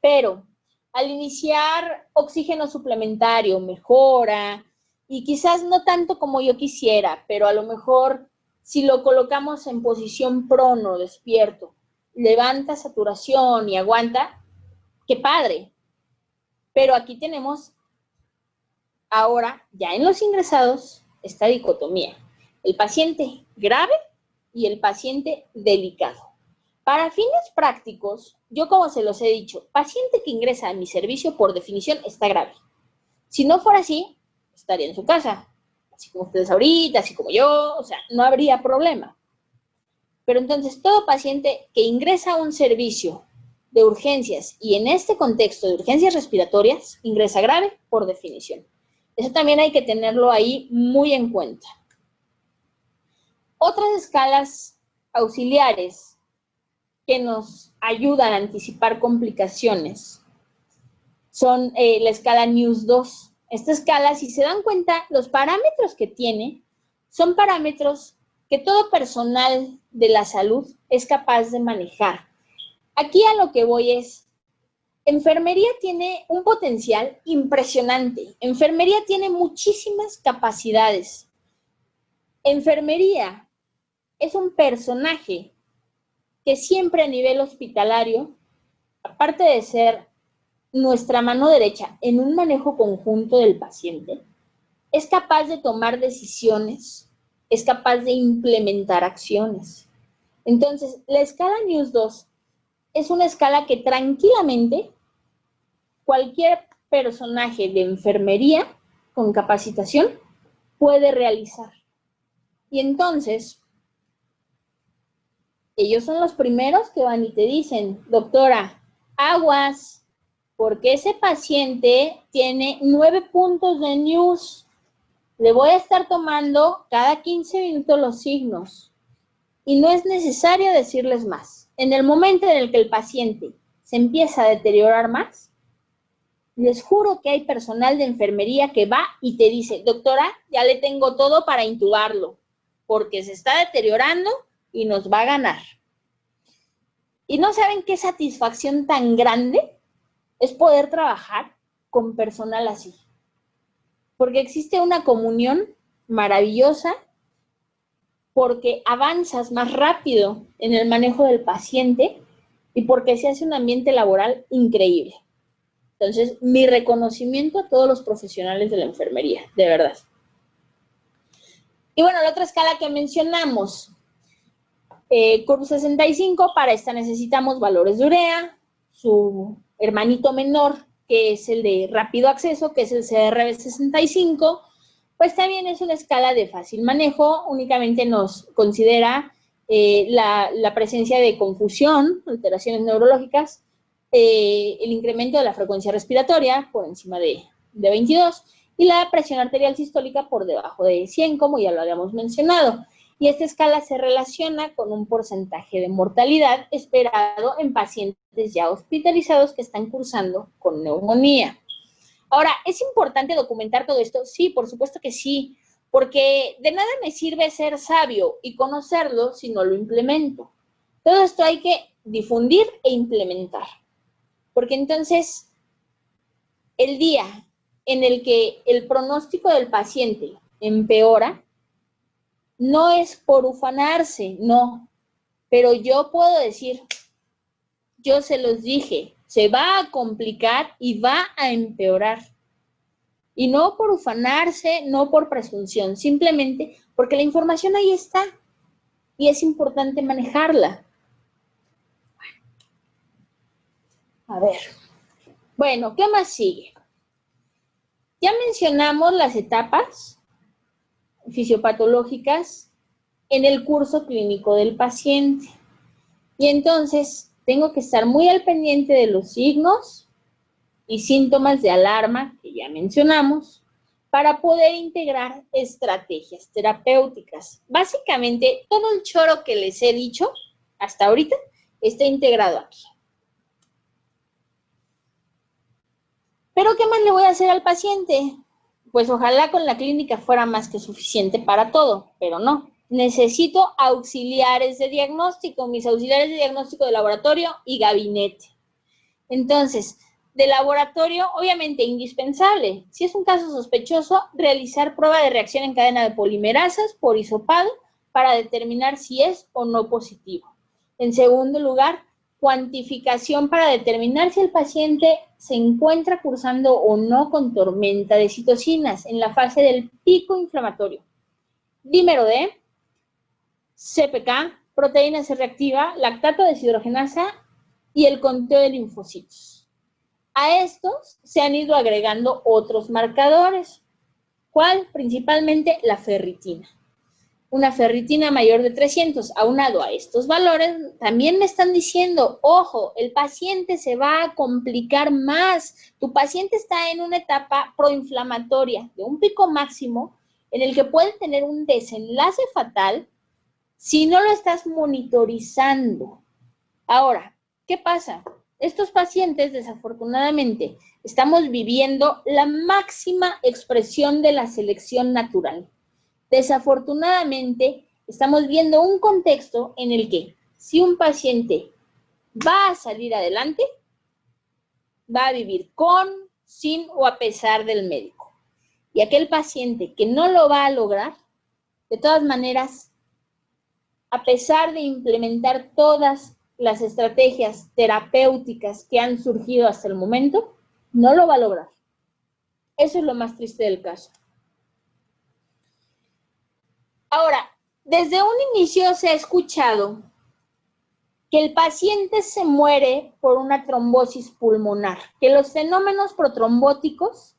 pero al iniciar oxígeno suplementario mejora, y quizás no tanto como yo quisiera, pero a lo mejor si lo colocamos en posición prono, despierto, levanta saturación y aguanta, ¡qué padre! Pero aquí tenemos ahora, ya en los ingresados, esta dicotomía. El paciente grave y el paciente delicado. Para fines prácticos, yo como se los he dicho, paciente que ingresa a mi servicio por definición está grave. Si no fuera así, estaría en su casa, así como ustedes ahorita, así como yo, o sea, no habría problema. Pero entonces todo paciente que ingresa a un servicio de urgencias y en este contexto de urgencias respiratorias, ingresa grave por definición. Eso también hay que tenerlo ahí muy en cuenta. Otras escalas auxiliares que nos ayudan a anticipar complicaciones son la escala NEWS 2. Esta escala, si se dan cuenta, los parámetros que tiene son parámetros que todo personal de la salud es capaz de manejar. Aquí a lo que voy es, enfermería tiene un potencial impresionante. Enfermería tiene muchísimas capacidades. Enfermería es un personaje que siempre a nivel hospitalario, aparte de ser nuestra mano derecha en un manejo conjunto del paciente, es capaz de tomar decisiones, es capaz de implementar acciones. Entonces, la escala NEWS 2 es una escala que tranquilamente cualquier personaje de enfermería con capacitación puede realizar. Y entonces, ellos son los primeros que van y te dicen, doctora, aguas, porque ese paciente tiene 9 puntos de NEWS. Le voy a estar tomando cada 15 minutos los signos. Y no es necesario decirles más. En el momento en el que el paciente se empieza a deteriorar más, les juro que hay personal de enfermería que va y te dice, doctora, ya le tengo todo para intubarlo, porque se está deteriorando y nos va a ganar. Y no saben qué satisfacción tan grande es poder trabajar con personal así. Porque existe una comunión maravillosa, porque avanzas más rápido en el manejo del paciente y porque se hace un ambiente laboral increíble. Entonces, mi reconocimiento a todos los profesionales de la enfermería, de verdad. Y bueno, la otra escala que mencionamos, CURV 65, para esta necesitamos valores de urea, su hermanito menor, que es el de rápido acceso, que es el CRB65, pues también es una escala de fácil manejo, únicamente nos considera la presencia de confusión, alteraciones neurológicas, el incremento de la frecuencia respiratoria por encima de 22 y la presión arterial sistólica por debajo de 100, como ya lo habíamos mencionado. Y esta escala se relaciona con un porcentaje de mortalidad esperado en pacientes ya hospitalizados que están cursando con neumonía. Ahora, ¿es importante documentar todo esto? Sí, por supuesto que sí, porque de nada me sirve ser sabio y conocerlo si no lo implemento. Todo esto hay que difundir e implementar, porque entonces el día en el que el pronóstico del paciente empeora, no es por ufanarse, no, pero yo puedo decir, yo se los dije, se va a complicar y va a empeorar. Y no por ufanarse, no por presunción, simplemente porque la información ahí está y es importante manejarla. A ver, bueno, ¿qué más sigue? Ya mencionamos las etapas fisiopatológicas en el curso clínico del paciente. Y entonces tengo que estar muy al pendiente de los signos y síntomas de alarma que ya mencionamos para poder integrar estrategias terapéuticas. Básicamente, todo el choro que les he dicho hasta ahorita está integrado aquí. ¿Pero qué más le voy a hacer al paciente? Pues ojalá con la clínica fuera más que suficiente para todo, pero no. Necesito auxiliares de diagnóstico, mis auxiliares de diagnóstico de laboratorio y gabinete. Entonces, de laboratorio, obviamente indispensable. Si es un caso sospechoso, realizar prueba de reacción en cadena de polimerasas por hisopado para determinar si es o no positivo. En segundo lugar, cuantificación para determinar si el paciente se encuentra cursando o no con tormenta de citocinas en la fase del pico inflamatorio. Dímero D, CPK, proteína C reactiva, lactato deshidrogenasa y el conteo de linfocitos. A estos se han ido agregando otros marcadores. ¿Cuál? Principalmente la ferritina. Una ferritina mayor de 300 aunado a estos valores, también me están diciendo, ojo, el paciente se va a complicar más. Tu paciente está en una etapa proinflamatoria de un pico máximo en el que puede tener un desenlace fatal si no lo estás monitorizando. Ahora, ¿qué pasa? Estos pacientes, desafortunadamente, estamos viviendo la máxima expresión de la selección natural. Desafortunadamente, estamos viendo un contexto en el que si un paciente va a salir adelante, va a vivir con, sin o a pesar del médico. Y aquel paciente que no lo va a lograr, de todas maneras, a pesar de implementar todas las estrategias terapéuticas que han surgido hasta el momento, no lo va a lograr. Eso es lo más triste del caso. Ahora, desde un inicio se ha escuchado que el paciente se muere por una trombosis pulmonar, que los fenómenos protrombóticos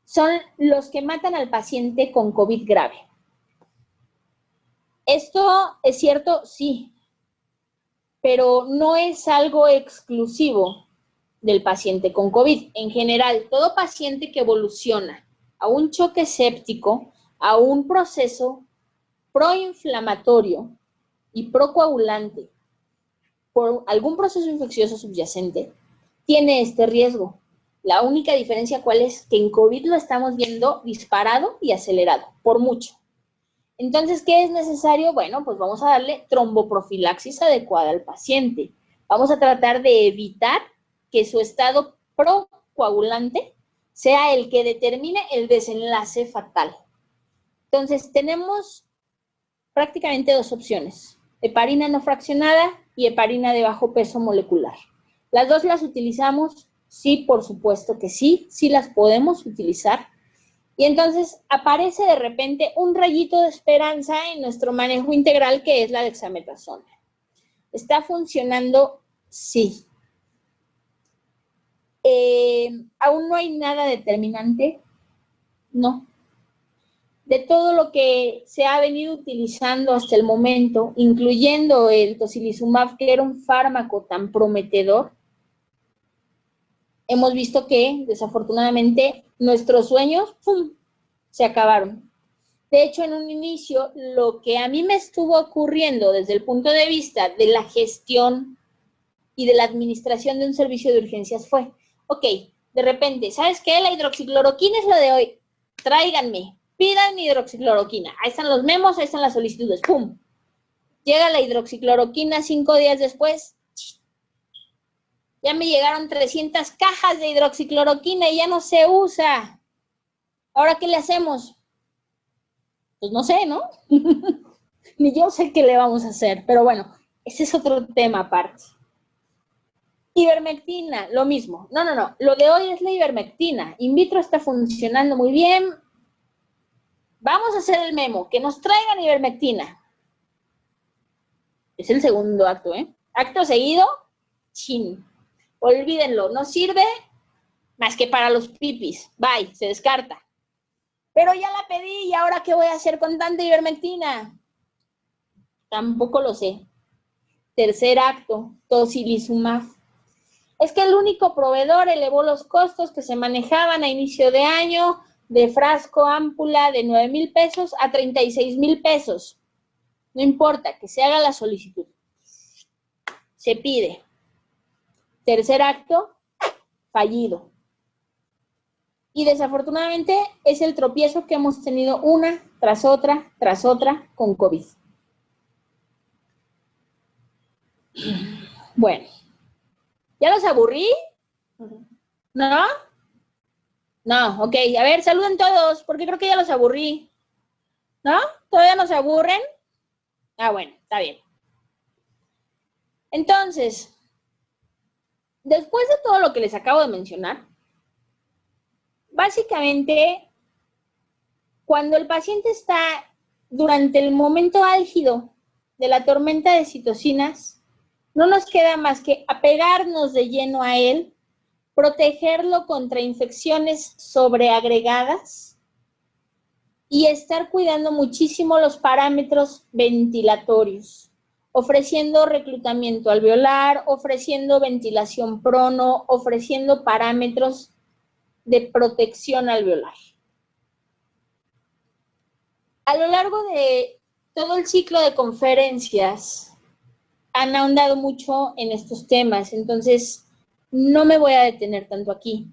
son los que matan al paciente con COVID grave. ¿Esto es cierto? Sí, pero no es algo exclusivo del paciente con COVID. En general, todo paciente que evoluciona a un choque séptico, a un proceso proinflamatorio y procoagulante por algún proceso infeccioso subyacente, tiene este riesgo. La única diferencia, ¿cuál es? Que en COVID lo estamos viendo disparado y acelerado, por mucho. Entonces, ¿qué es necesario? Bueno, pues vamos a darle tromboprofilaxis adecuada al paciente. Vamos a tratar de evitar que su estado procoagulante sea el que determine el desenlace fatal. Entonces, tenemos prácticamente dos opciones, heparina no fraccionada y heparina de bajo peso molecular. ¿Las dos las utilizamos? Sí, por supuesto que sí, sí las podemos utilizar. Y entonces aparece de repente un rayito de esperanza en nuestro manejo integral que es la dexametasona. ¿Está funcionando? Sí. ¿Aún no hay nada determinante? No. De todo lo que se ha venido utilizando hasta el momento, incluyendo el tocilizumab, que era un fármaco tan prometedor, hemos visto que, desafortunadamente, nuestros sueños, ¡pum!, se acabaron. De hecho, en un inicio, lo que a mí me estuvo ocurriendo desde el punto de vista de la gestión y de la administración de un servicio de urgencias fue, ok, de repente, ¿sabes qué? La hidroxicloroquina es lo de hoy. Tráiganme, pidan hidroxicloroquina. Ahí están los memos, ahí están las solicitudes. ¡Pum! Llega la hidroxicloroquina 5 días después. Ya me llegaron 300 cajas de hidroxicloroquina y ya no se usa. ¿Ahora qué le hacemos? Pues no sé, ¿no? Ni yo sé qué le vamos a hacer. Pero bueno, ese es otro tema aparte. Ivermectina, lo mismo. No. Lo de hoy es la ivermectina. In vitro está funcionando muy bien. Vamos a hacer el memo. Que nos traigan ivermectina. Es el segundo acto, ¿eh? Acto seguido, chin. Olvídenlo. No sirve más que para los pipis. Bye, se descarta. Pero ya la pedí y ahora ¿qué voy a hacer con tanta ivermectina? Tampoco lo sé. Tercer acto, tocilizumab. Es que el único proveedor elevó los costos que se manejaban a inicio de año de frasco ámpula de 9,000 pesos a 36,000 pesos. No importa, que se haga la solicitud. Se pide. Tercer acto, fallido. Y desafortunadamente es el tropiezo que hemos tenido una tras otra con COVID. Bueno, ¿ya los aburrí? ¿No? No, ok. A ver, saluden todos, porque creo que ya los aburrí. ¿No? ¿Todavía nos aburren? Ah, bueno, está bien. Entonces, después de todo lo que les acabo de mencionar, básicamente, cuando el paciente está durante el momento álgido de la tormenta de citocinas, no nos queda más que apegarnos de lleno a él, protegerlo contra infecciones sobreagregadas y estar cuidando muchísimo los parámetros ventilatorios, ofreciendo reclutamiento alveolar, ofreciendo ventilación prono, ofreciendo parámetros de protección alveolar. A lo largo de todo el ciclo de conferencias han ahondado mucho en estos temas, entonces no me voy a detener tanto aquí.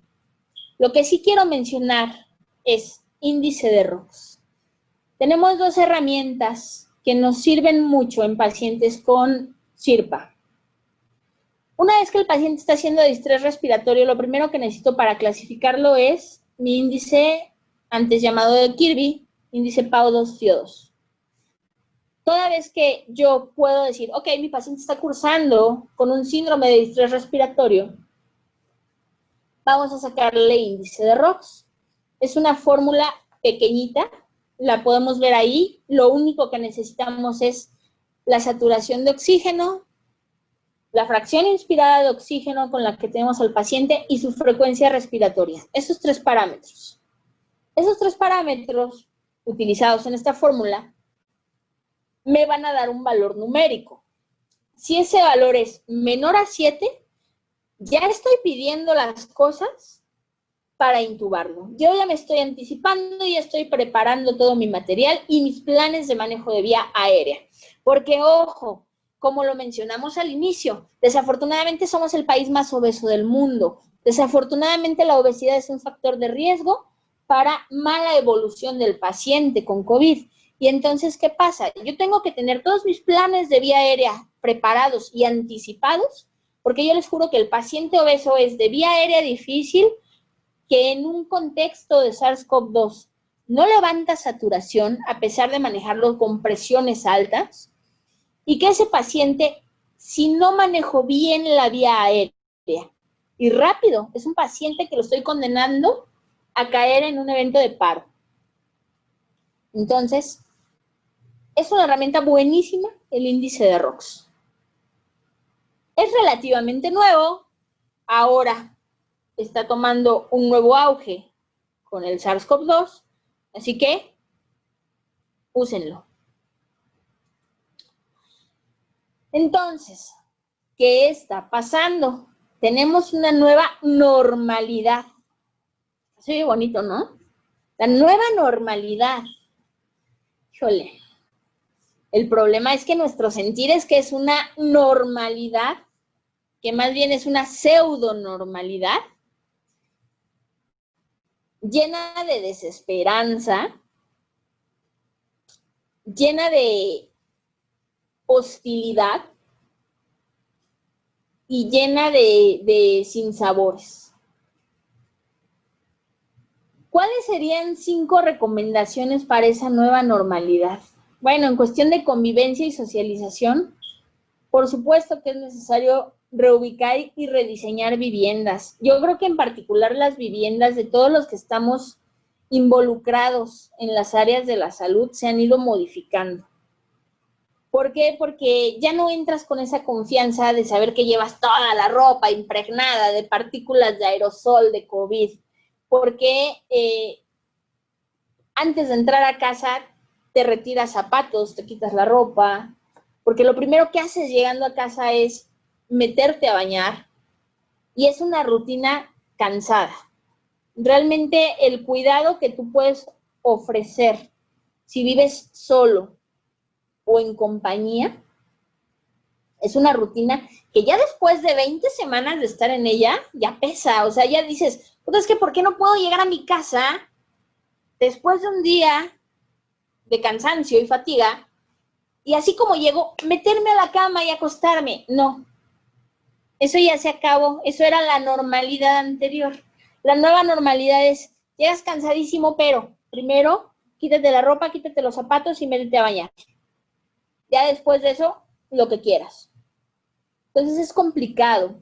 Lo que sí quiero mencionar es índice de ROX. Tenemos dos herramientas que nos sirven mucho en pacientes con SIRPA. Una vez que el paciente está haciendo distrés respiratorio, lo primero que necesito para clasificarlo es mi índice antes llamado de Kirby, índice PAO2-FIO2. Toda vez que yo puedo decir, ok, mi paciente está cursando con un síndrome de distrés respiratorio, vamos a sacarle índice de ROX. Es una fórmula pequeñita, la podemos ver ahí. Lo único que necesitamos es la saturación de oxígeno, la fracción inspirada de oxígeno con la que tenemos al paciente y su frecuencia respiratoria. Esos tres parámetros. Esos tres parámetros utilizados en esta fórmula me van a dar un valor numérico. Si ese valor es menor a 7, ya estoy pidiendo las cosas para intubarlo. Yo ya me estoy anticipando y estoy preparando todo mi material y mis planes de manejo de vía aérea. Porque, ojo, como lo mencionamos al inicio, desafortunadamente somos el país más obeso del mundo. Desafortunadamente la obesidad es un factor de riesgo para mala evolución del paciente con COVID. Y entonces, ¿qué pasa? Yo tengo que tener todos mis planes de vía aérea preparados y anticipados, porque yo les juro que el paciente obeso es de vía aérea difícil, que en un contexto de SARS-CoV-2 no levanta saturación a pesar de manejarlo con presiones altas, y que ese paciente, si no manejo bien la vía aérea y rápido, es un paciente que lo estoy condenando a caer en un evento de paro. Entonces, es una herramienta buenísima el índice de ROX. Es relativamente nuevo. Ahora, está tomando un nuevo auge con el SARS-CoV-2, así que úsenlo. Entonces, ¿qué está pasando? Tenemos una nueva normalidad. Se oye bonito, ¿no? La nueva normalidad. Híjole. El problema es que nuestro sentir es que es una normalidad, que más bien es una pseudo-normalidad, llena de desesperanza, llena de hostilidad y llena de sinsabores. ¿Cuáles serían 5 recomendaciones para esa nueva normalidad? Bueno, en cuestión de convivencia y socialización, por supuesto que es necesario reubicar y rediseñar viviendas. Yo creo que en particular las viviendas de todos los que estamos involucrados en las áreas de la salud se han ido modificando. ¿Por qué? Porque ya no entras con esa confianza de saber que llevas toda la ropa impregnada de partículas de aerosol, de COVID. Porque antes de entrar a casa te retiras zapatos, te quitas la ropa, porque lo primero que haces llegando a casa es meterte a bañar y es una rutina cansada. Realmente el cuidado que tú puedes ofrecer si vives solo o en compañía es una rutina que ya después de 20 semanas de estar en ella ya pesa, o sea, ya dices, pues es que ¿por qué no puedo llegar a mi casa después de un día de cansancio y fatiga y así como llego, meterme a la cama y acostarme? No, eso ya se acabó, eso era la normalidad anterior. La nueva normalidad es, llegas cansadísimo, pero primero quítate la ropa, quítate los zapatos y métete a bañar. Ya después de eso, lo que quieras. Entonces es complicado.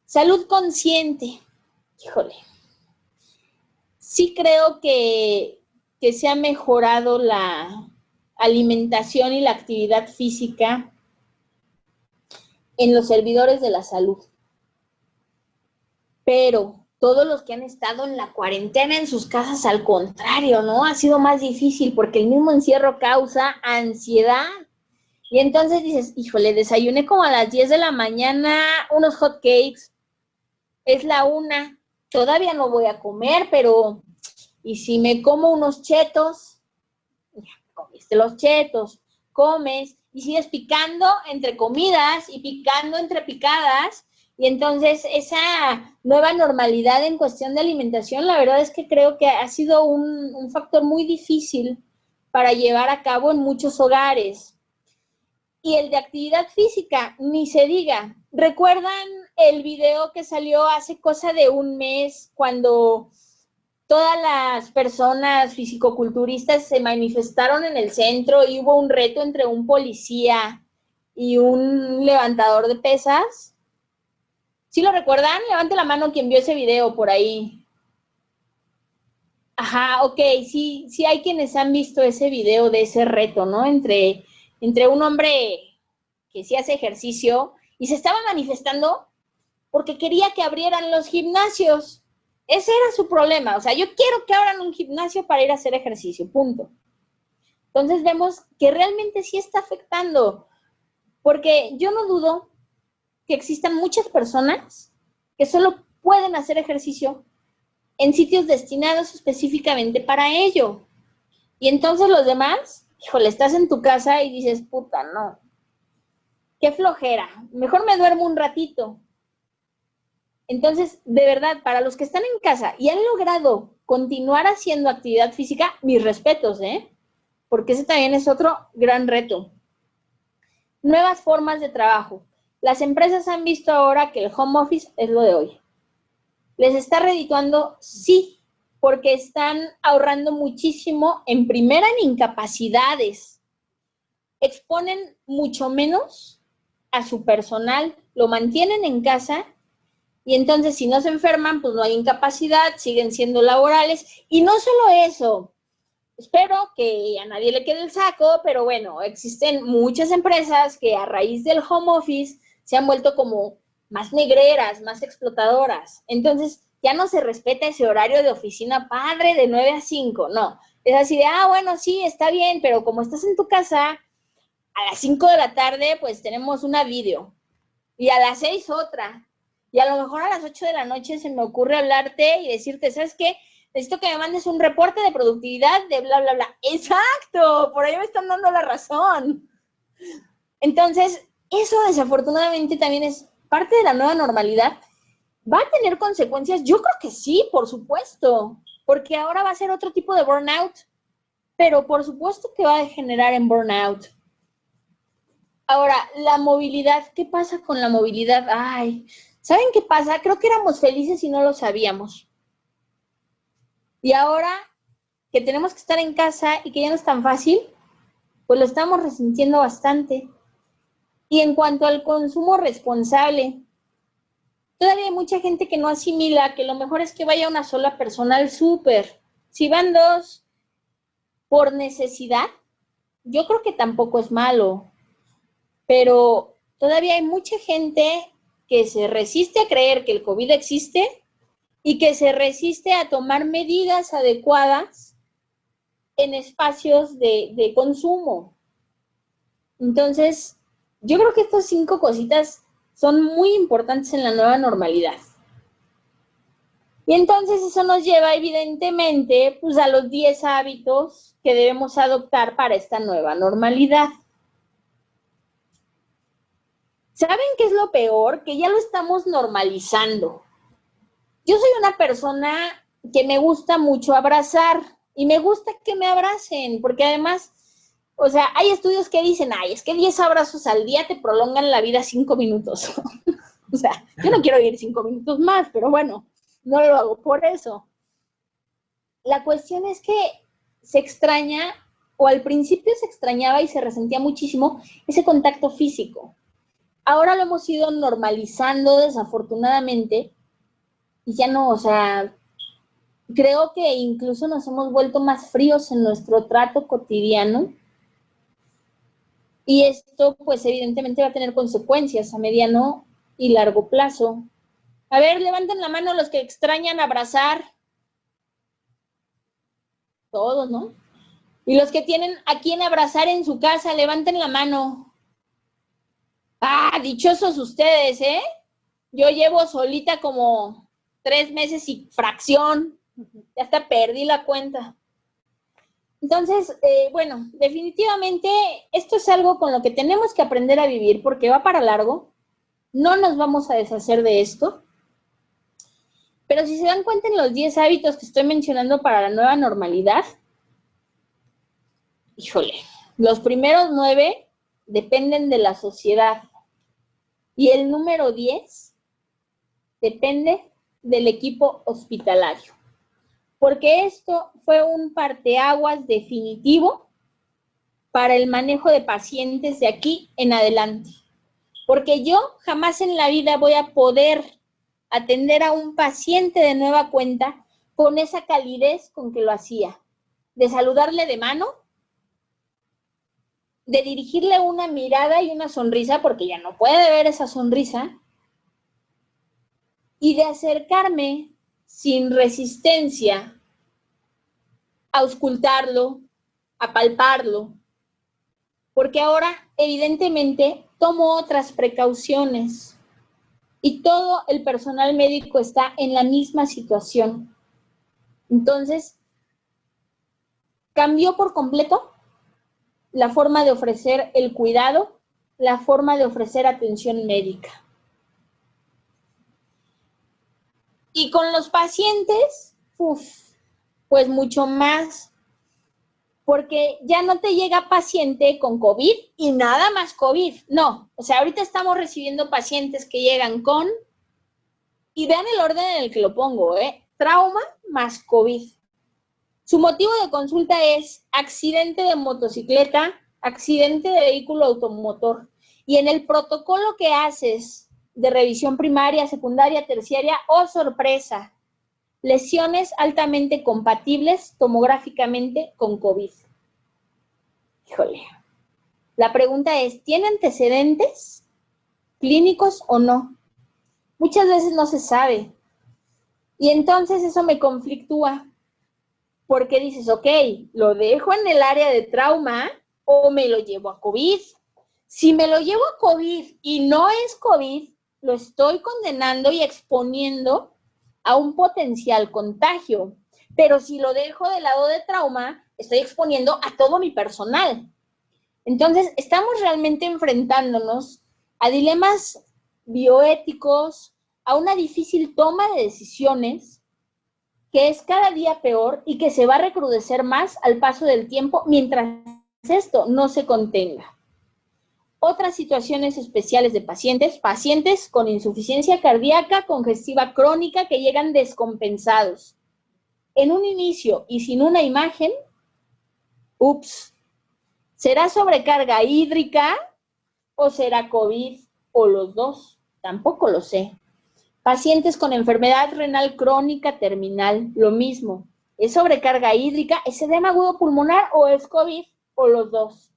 Salud consciente. Híjole. Sí creo que se ha mejorado la alimentación y la actividad física en los servidores de la salud. Pero todos los que han estado en la cuarentena en sus casas, al contrario, ¿no? Ha sido más difícil porque el mismo encierro causa ansiedad. Y entonces dices, híjole, desayuné como a las 10 de la mañana unos hot cakes, es la 1, todavía no voy a comer, pero ¿y si me como unos chetos? Ya, comiste los chetos, comes y sigues picando entre comidas y picando entre picadas. Y entonces esa nueva normalidad en cuestión de alimentación, la verdad es que creo que ha sido un factor muy difícil para llevar a cabo en muchos hogares. Y el de actividad física, ni se diga. ¿Recuerdan el video que salió hace cosa de un mes cuando todas las personas fisicoculturistas se manifestaron en el centro y hubo un reto entre un policía y un levantador de pesas? ¿Sí lo recuerdan? Levante la mano quien vio ese video por ahí. Ajá, ok, sí hay quienes han visto ese video de ese reto, ¿no? Entre un hombre que sí hace ejercicio y se estaba manifestando porque quería que abrieran los gimnasios. Ese era su problema. O sea, yo quiero que abran un gimnasio para ir a hacer ejercicio, punto. Entonces vemos que realmente sí está afectando, porque yo no dudo que existan muchas personas que solo pueden hacer ejercicio en sitios destinados específicamente para ello. Y entonces los demás, híjole, estás en tu casa y dices, puta, no, qué flojera, mejor me duermo un ratito. Entonces, de verdad, para los que están en casa y han logrado continuar haciendo actividad física, mis respetos, porque ese también es otro gran reto. Nuevas formas de trabajo. Las empresas han visto ahora que el home office es lo de hoy. ¿Les está redituando? Sí, porque están ahorrando muchísimo, en primera, en incapacidades. Exponen mucho menos a su personal, lo mantienen en casa y entonces si no se enferman, pues no hay incapacidad, siguen siendo laborales. Y no solo eso, espero que a nadie le quede el saco, pero bueno, existen muchas empresas que a raíz del home office se han vuelto como más negreras, más explotadoras. Entonces, ya no se respeta ese horario de oficina padre de 9 a 5, no. Es así de, bueno, sí, está bien, pero como estás en tu casa, a las 5 de la tarde, pues tenemos una video. Y a las 6 otra. Y a lo mejor a las 8 de la noche se me ocurre hablarte y decirte, ¿sabes qué? Necesito que me mandes un reporte de productividad de bla, bla, bla. ¡Exacto! Por ahí me están dando la razón. Entonces, eso desafortunadamente también es parte de la nueva normalidad. ¿Va a tener consecuencias? Yo creo que sí, por supuesto, porque ahora va a ser otro tipo de burnout, pero por supuesto que va a degenerar en burnout. Ahora, la movilidad, ¿qué pasa con la movilidad? Ay, ¿saben qué pasa? Creo que éramos felices y no lo sabíamos. Y ahora que tenemos que estar en casa y que ya no es tan fácil, pues lo estamos resintiendo bastante. Y en cuanto al consumo responsable, todavía hay mucha gente que no asimila que lo mejor es que vaya una sola persona al súper. Si van dos por necesidad, yo creo que tampoco es malo. Pero todavía hay mucha gente que se resiste a creer que el COVID existe y que se resiste a tomar medidas adecuadas en espacios de consumo. Entonces, yo creo que estas 5 cositas son muy importantes en la nueva normalidad. Y entonces eso nos lleva evidentemente pues, a los 10 hábitos que debemos adoptar para esta nueva normalidad. ¿Saben qué es lo peor? Que ya lo estamos normalizando. Yo soy una persona que me gusta mucho abrazar y me gusta que me abracen, porque además, o sea, hay estudios que dicen, es que 10 abrazos al día te prolongan la vida 5 minutos. O sea, yo no quiero vivir 5 minutos más, pero bueno, no lo hago por eso. La cuestión es que se extraña, o al principio se extrañaba y se resentía muchísimo ese contacto físico. Ahora lo hemos ido normalizando desafortunadamente y ya no, o sea, creo que incluso nos hemos vuelto más fríos en nuestro trato cotidiano y esto pues evidentemente va a tener consecuencias a mediano y largo plazo. A ver, levanten la mano los que extrañan abrazar. Todos, ¿no? Y los que tienen a quien abrazar en su casa, levanten la mano. Dichosos ustedes, ¿eh? Yo llevo solita como 3 meses y fracción. Ya hasta perdí la cuenta. Entonces, bueno, definitivamente esto es algo con lo que tenemos que aprender a vivir porque va para largo. No nos vamos a deshacer de esto. Pero si se dan cuenta en los 10 hábitos que estoy mencionando para la nueva normalidad, híjole, los primeros 9 dependen de la sociedad. Y el número 10 depende del equipo hospitalario. Porque esto fue un parteaguas definitivo para el manejo de pacientes de aquí en adelante. Porque yo jamás en la vida voy a poder atender a un paciente de nueva cuenta con esa calidez con que lo hacía. De saludarle de mano, de dirigirle una mirada y una sonrisa, porque ya no puede ver esa sonrisa, y de acercarme sin resistencia a auscultarlo, a palparlo, porque ahora evidentemente tomo otras precauciones y todo el personal médico está en la misma situación. Entonces, cambió por completo la forma de ofrecer el cuidado, la forma de ofrecer atención médica. Y con los pacientes, pues mucho más, porque ya no te llega paciente con COVID y nada más COVID, no. O sea, ahorita estamos recibiendo pacientes que llegan con, y vean el orden en el que lo pongo, trauma más COVID. Su motivo de consulta es accidente de motocicleta, accidente de vehículo automotor. Y en el protocolo que haces de revisión primaria, secundaria, terciaria, sorpresa, lesiones altamente compatibles tomográficamente con COVID. Híjole. La pregunta es, ¿tiene antecedentes clínicos o no? Muchas veces no se sabe. Y entonces eso me conflictúa, porque dices, ok, ¿lo dejo en el área de trauma o me lo llevo a COVID? Si me lo llevo a COVID y no es COVID, lo estoy condenando y exponiendo a un potencial contagio. Pero si lo dejo del lado de trauma, estoy exponiendo a todo mi personal. Entonces, estamos realmente enfrentándonos a dilemas bioéticos, a una difícil toma de decisiones que es cada día peor y que se va a recrudecer más al paso del tiempo mientras esto no se contenga. Otras situaciones especiales de pacientes con insuficiencia cardíaca congestiva crónica que llegan descompensados. En un inicio y sin una imagen, ups, ¿será sobrecarga hídrica o será COVID o los dos? Tampoco lo sé. Pacientes con enfermedad renal crónica terminal, lo mismo. ¿Es sobrecarga hídrica, es edema agudo pulmonar o es COVID o los dos?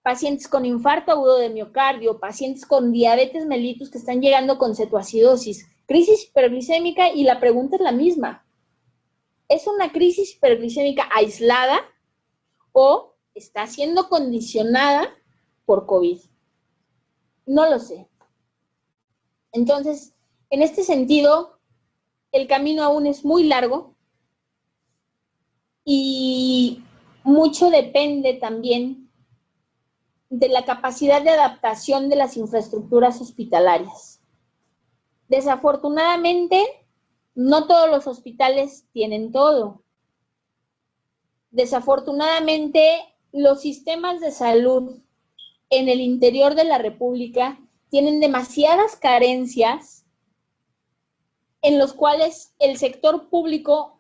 Pacientes con infarto agudo de miocardio, pacientes con diabetes mellitus que están llegando con cetoacidosis, crisis hiperglicémica, y la pregunta es la misma. ¿Es una crisis hiperglicémica aislada o está siendo condicionada por COVID? No lo sé. Entonces, en este sentido, el camino aún es muy largo y mucho depende también de la capacidad de adaptación de las infraestructuras hospitalarias. Desafortunadamente, no todos los hospitales tienen todo. Desafortunadamente, los sistemas de salud en el interior de la República tienen demasiadas carencias en los cuales el sector público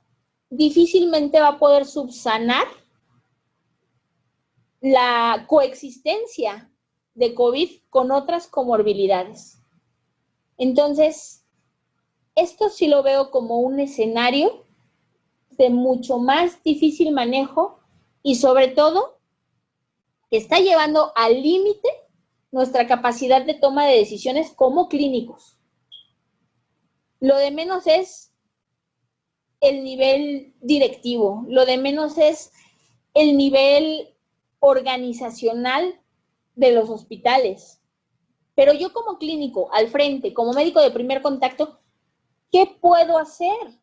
difícilmente va a poder subsanar la coexistencia de COVID con otras comorbilidades. Entonces, esto sí lo veo como un escenario de mucho más difícil manejo y sobre todo que está llevando al límite nuestra capacidad de toma de decisiones como clínicos. Lo de menos es el nivel directivo, lo de menos es el nivel organizacional de los hospitales. Pero yo como clínico, al frente, como médico de primer contacto, ¿qué puedo hacer?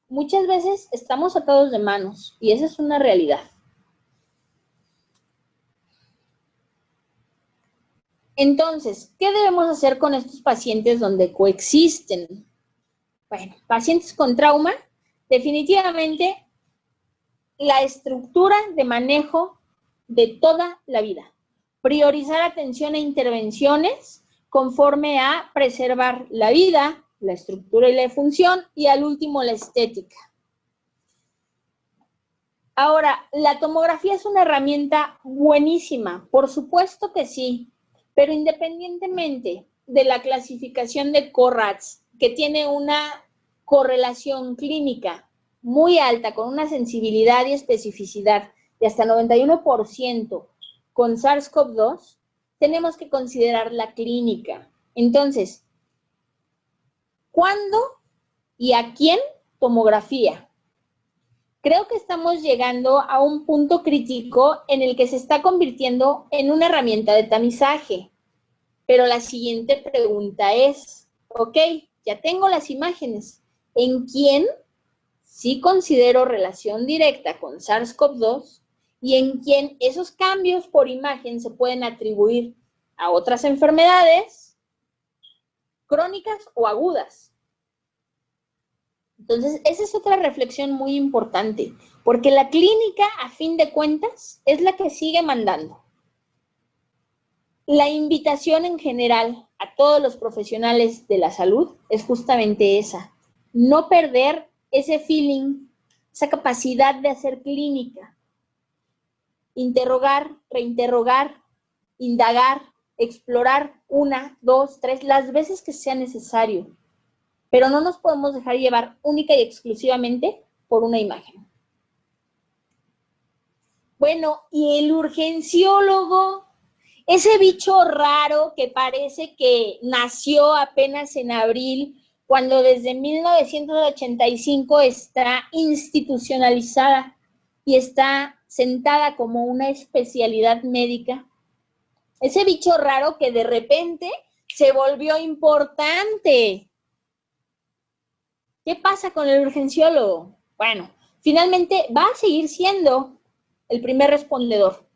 Muchas veces estamos atados de manos y esa es una realidad. Entonces, ¿qué debemos hacer con estos pacientes donde coexisten? Bueno, pacientes con trauma, definitivamente la estructura de manejo de toda la vida. Priorizar atención e intervenciones conforme a preservar la vida, la estructura y la función, y al último la estética. Ahora, la tomografía es una herramienta buenísima, por supuesto que sí, pero independientemente de la clasificación de CORRADS, que tiene una correlación clínica muy alta, con una sensibilidad y especificidad de hasta 91% con SARS-CoV-2, tenemos que considerar la clínica. Entonces, ¿cuándo y a quién tomografía? Creo que estamos llegando a un punto crítico en el que se está convirtiendo en una herramienta de tamizaje. Pero la siguiente pregunta es, ok, ya tengo las imágenes, ¿en quién sí considero relación directa con SARS-CoV-2 y en quién esos cambios por imagen se pueden atribuir a otras enfermedades crónicas o agudas? Entonces, esa es otra reflexión muy importante, porque la clínica, a fin de cuentas, es la que sigue mandando. La invitación en general a todos los profesionales de la salud es justamente esa, no perder ese feeling, esa capacidad de hacer clínica. Interrogar, reinterrogar, indagar, explorar 1, 2, 3, las veces que sea necesario. Pero no nos podemos dejar llevar única y exclusivamente por una imagen. Bueno, y el urgenciólogo, ese bicho raro que parece que nació apenas en abril, cuando desde 1985 está institucionalizada y está sentada como una especialidad médica. Ese bicho raro que de repente se volvió importante. ¿Qué pasa con el urgenciólogo? Bueno, finalmente va a seguir siendo el primer respondedor.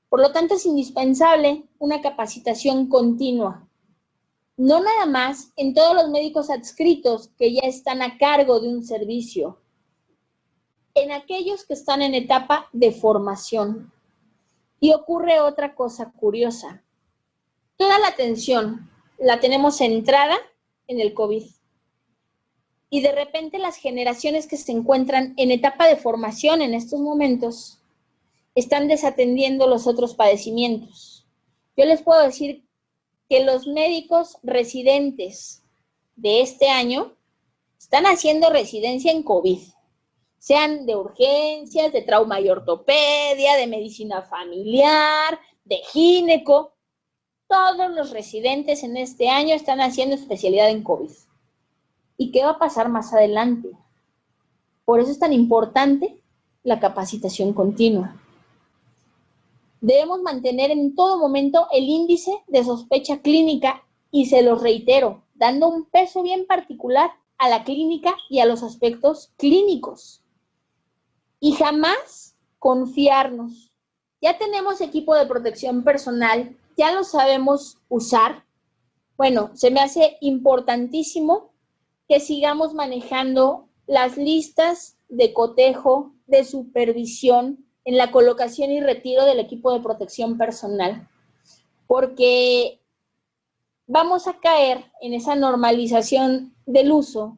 Por lo tanto, es indispensable una capacitación continua. No nada más en todos los médicos adscritos que ya están a cargo de un servicio, en aquellos que están en etapa de formación. Y ocurre otra cosa curiosa. Toda la atención la tenemos centrada en el COVID. Y de repente las generaciones que se encuentran en etapa de formación en estos momentos están desatendiendo los otros padecimientos. Yo les puedo decir que los médicos residentes de este año están haciendo residencia en COVID, sean de urgencias, de trauma y ortopedia, de medicina familiar, de gineco. Todos los residentes en este año están haciendo especialidad en COVID. ¿Y qué va a pasar más adelante? Por eso es tan importante la capacitación continua. Debemos mantener en todo momento el índice de sospecha clínica y se los reitero, dando un peso bien particular a la clínica y a los aspectos clínicos. Y jamás confiarnos. Ya tenemos equipo de protección personal, ya lo sabemos usar. Bueno, se me hace importantísimo que sigamos manejando las listas de cotejo, de supervisión, en la colocación y retiro del equipo de protección personal, porque vamos a caer en esa normalización del uso,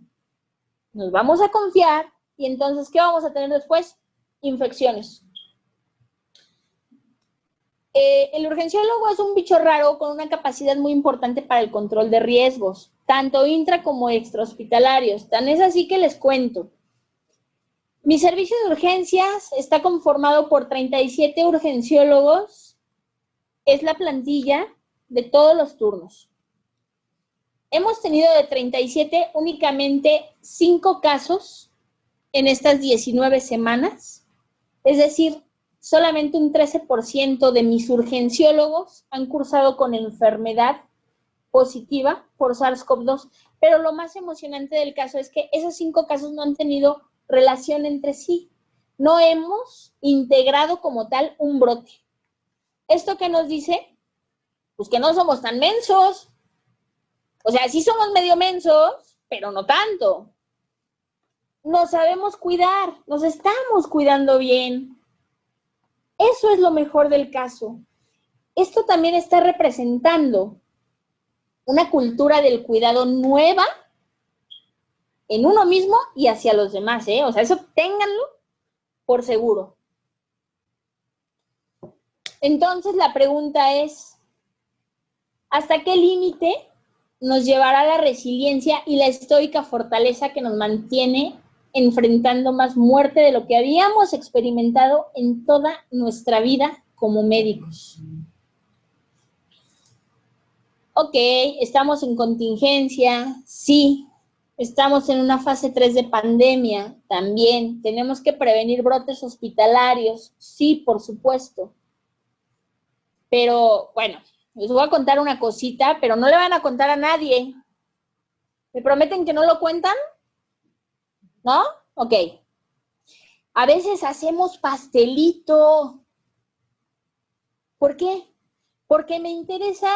nos vamos a confiar y entonces, ¿qué vamos a tener después? Infecciones. El urgenciólogo es un bicho raro con una capacidad muy importante para el control de riesgos, tanto intra como extrahospitalarios. Tan es así que les cuento. Mi servicio de urgencias está conformado por 37 urgenciólogos. Es la plantilla de todos los turnos. Hemos tenido de 37 únicamente 5 casos en estas 19 semanas. Es decir, solamente un 13% de mis urgenciólogos han cursado con enfermedad positiva por SARS-CoV-2. Pero lo más emocionante del caso es que esos 5 casos no han tenido relación entre sí. No hemos integrado como tal un brote. ¿Esto qué nos dice? Pues que no somos tan mensos. O sea, sí somos medio mensos, pero no tanto. Nos sabemos cuidar, nos estamos cuidando bien. Eso es lo mejor del caso. Esto también está representando una cultura del cuidado nueva en uno mismo y hacia los demás, ¿eh? O sea, eso ténganlo por seguro. Entonces, la pregunta es, ¿hasta qué límite nos llevará la resiliencia y la estoica fortaleza que nos mantiene enfrentando más muerte de lo que habíamos experimentado en toda nuestra vida como médicos? Ok, estamos en contingencia, sí. Estamos en una fase 3 de pandemia, también. Tenemos que prevenir brotes hospitalarios, sí, por supuesto. Pero, bueno, les voy a contar una cosita, pero no le van a contar a nadie. ¿Me prometen que no lo cuentan? ¿No? Ok. A veces hacemos pastelito. ¿Por qué? Porque me interesa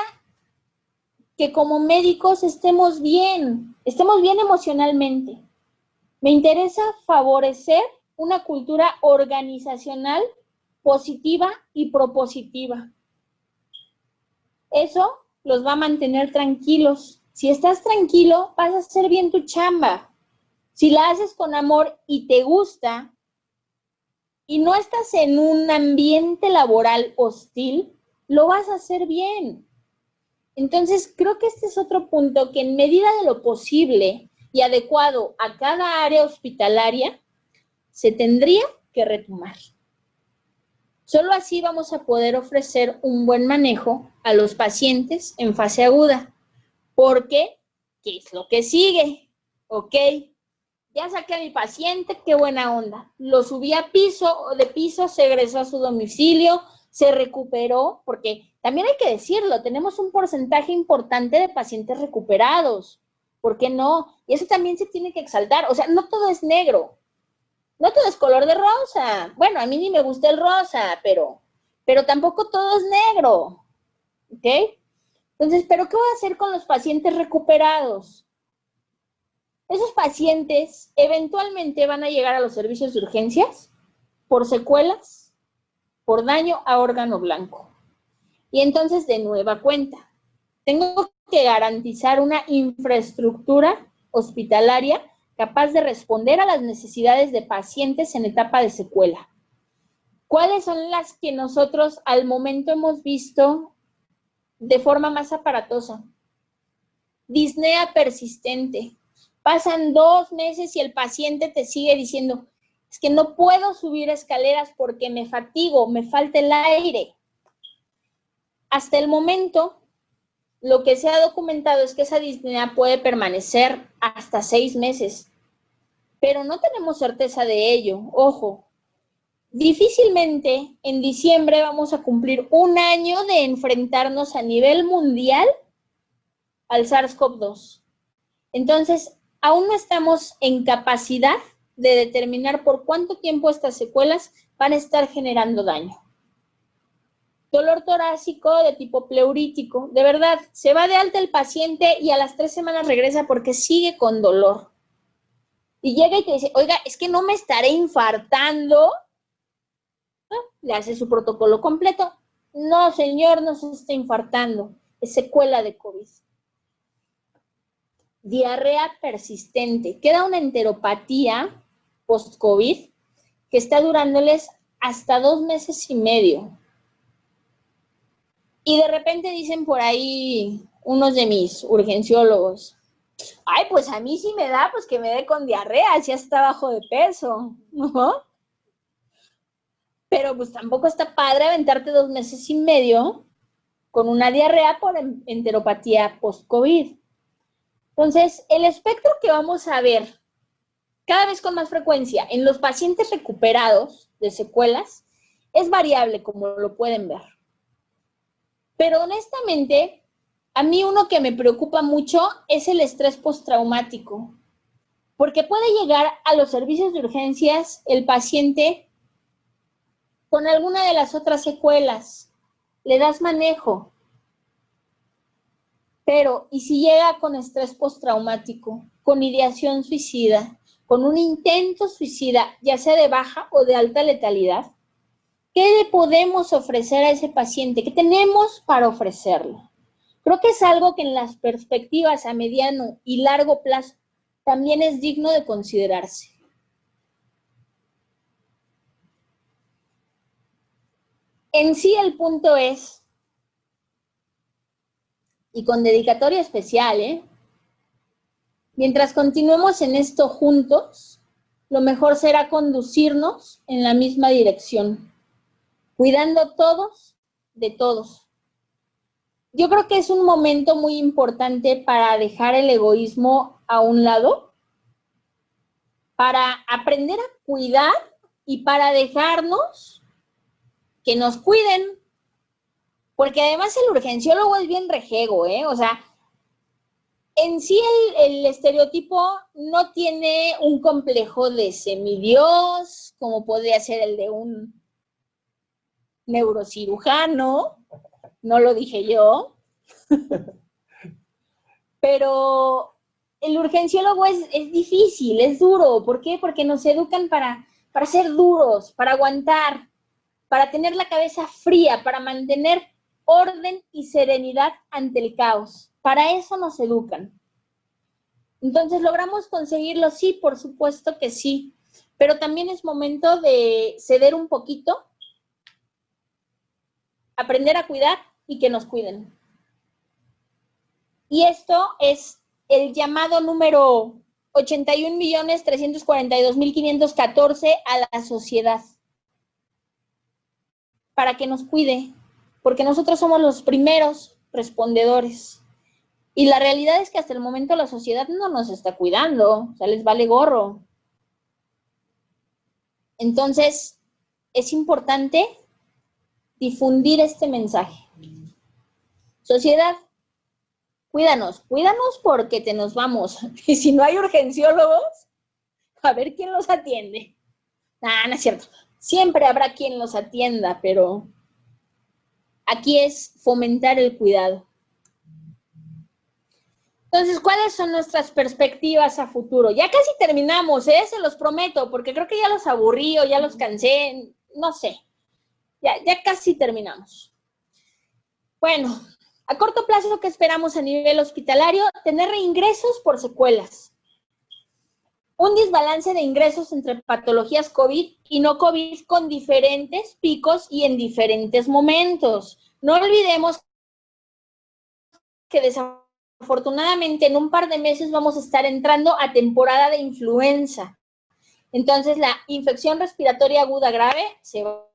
que como médicos estemos bien emocionalmente. Me interesa favorecer una cultura organizacional positiva y propositiva. Eso los va a mantener tranquilos. Si estás tranquilo, vas a hacer bien tu chamba. Si la haces con amor y te gusta, y no estás en un ambiente laboral hostil, lo vas a hacer bien. Entonces, creo que este es otro punto que en medida de lo posible y adecuado a cada área hospitalaria, se tendría que retomar. Solo así vamos a poder ofrecer un buen manejo a los pacientes en fase aguda. Porque, ¿qué es lo que sigue? Ok, ya saqué a mi paciente, qué buena onda. Lo subí a piso, de piso, se egresó a su domicilio, se recuperó, porque también hay que decirlo, tenemos un porcentaje importante de pacientes recuperados. ¿Por qué no? Y eso también se tiene que exaltar. O sea, no todo es negro, no todo es color de rosa. Bueno, a mí ni me gusta el rosa, pero tampoco todo es negro. ¿Ok? Entonces, ¿pero qué voy a hacer con los pacientes recuperados? Esos pacientes eventualmente van a llegar a los servicios de urgencias por secuelas, por daño a órgano blanco. Y entonces, de nueva cuenta, tengo que garantizar una infraestructura hospitalaria capaz de responder a las necesidades de pacientes en etapa de secuela. ¿Cuáles son las que nosotros al momento hemos visto de forma más aparatosa? Disnea persistente. Pasan 2 meses y el paciente te sigue diciendo, es que no puedo subir escaleras porque me fatigo, me falta el aire. Hasta el momento, lo que se ha documentado es que esa disnea puede permanecer hasta 6 meses, pero no tenemos certeza de ello. Ojo, difícilmente en diciembre vamos a cumplir 1 año de enfrentarnos a nivel mundial al SARS-CoV-2. Entonces, aún no estamos en capacidad de determinar por cuánto tiempo estas secuelas van a estar generando daño. Dolor torácico de tipo pleurítico. De verdad, se va de alta el paciente y a las 3 semanas regresa porque sigue con dolor. Y llega y te dice, oiga, es que no me estaré infartando. Le hace su protocolo completo. No, señor, no se está infartando. Es secuela de COVID. Diarrea persistente. Queda una enteropatía post-COVID que está durándoles hasta 2 meses y medio. Y de repente dicen por ahí unos de mis urgenciólogos, ay, pues a mí sí me da, pues que me dé con diarrea, si ya está bajo de peso, ¿no? Pero pues tampoco está padre aventarte 2 meses y medio con una diarrea por enteropatía post-COVID. Entonces, el espectro que vamos a ver cada vez con más frecuencia en los pacientes recuperados de secuelas es variable, como lo pueden ver. Pero honestamente, a mí uno que me preocupa mucho es el estrés postraumático, porque puede llegar a los servicios de urgencias el paciente con alguna de las otras secuelas, le das manejo, pero ¿y si llega con estrés postraumático, con ideación suicida, con un intento suicida, ya sea de baja o de alta letalidad? ¿Qué le podemos ofrecer a ese paciente? ¿Qué tenemos para ofrecerle? Creo que es algo que en las perspectivas a mediano y largo plazo también es digno de considerarse. En sí el punto es, y con dedicatoria especial, mientras continuemos en esto juntos, lo mejor será conducirnos en la misma dirección, cuidando todos de todos. Yo creo que es un momento muy importante para dejar el egoísmo a un lado, para aprender a cuidar y para dejarnos que nos cuiden, porque además el urgenciólogo es bien rejego, o sea, en sí el estereotipo no tiene un complejo de semidios, como podría ser el de un neurocirujano, no lo dije yo, pero el urgenciólogo es difícil, es duro. ¿Por qué? Porque nos educan para ser duros, para aguantar, para tener la cabeza fría, para mantener orden y serenidad ante el caos. Para eso nos educan. Entonces, ¿logramos conseguirlo? Sí, por supuesto que sí, pero también es momento de ceder un poquito, aprender a cuidar y que nos cuiden. Y esto es el llamado número 81.342.514 a la sociedad para que nos cuide, porque nosotros somos los primeros respondedores. Y la realidad es que hasta el momento la sociedad no nos está cuidando, o sea, les vale gorro. Entonces, es importante difundir este mensaje. Sociedad, cuídanos porque te nos vamos. Y si no hay urgenciólogos, a ver quién los atiende. No es cierto. Siempre habrá quien los atienda, pero aquí es fomentar el cuidado. Entonces, ¿cuáles son nuestras perspectivas a futuro? Ya casi terminamos, se los prometo, porque creo que ya los aburrí o ya los cansé, no sé. Ya casi terminamos. Bueno, a corto plazo, ¿qué esperamos a nivel hospitalario? Tener reingresos por secuelas. Un desbalance de ingresos entre patologías COVID y no COVID con diferentes picos y en diferentes momentos. No olvidemos que desafortunadamente en un par de meses vamos a estar entrando a temporada de influenza. Entonces la infección respiratoria aguda grave se va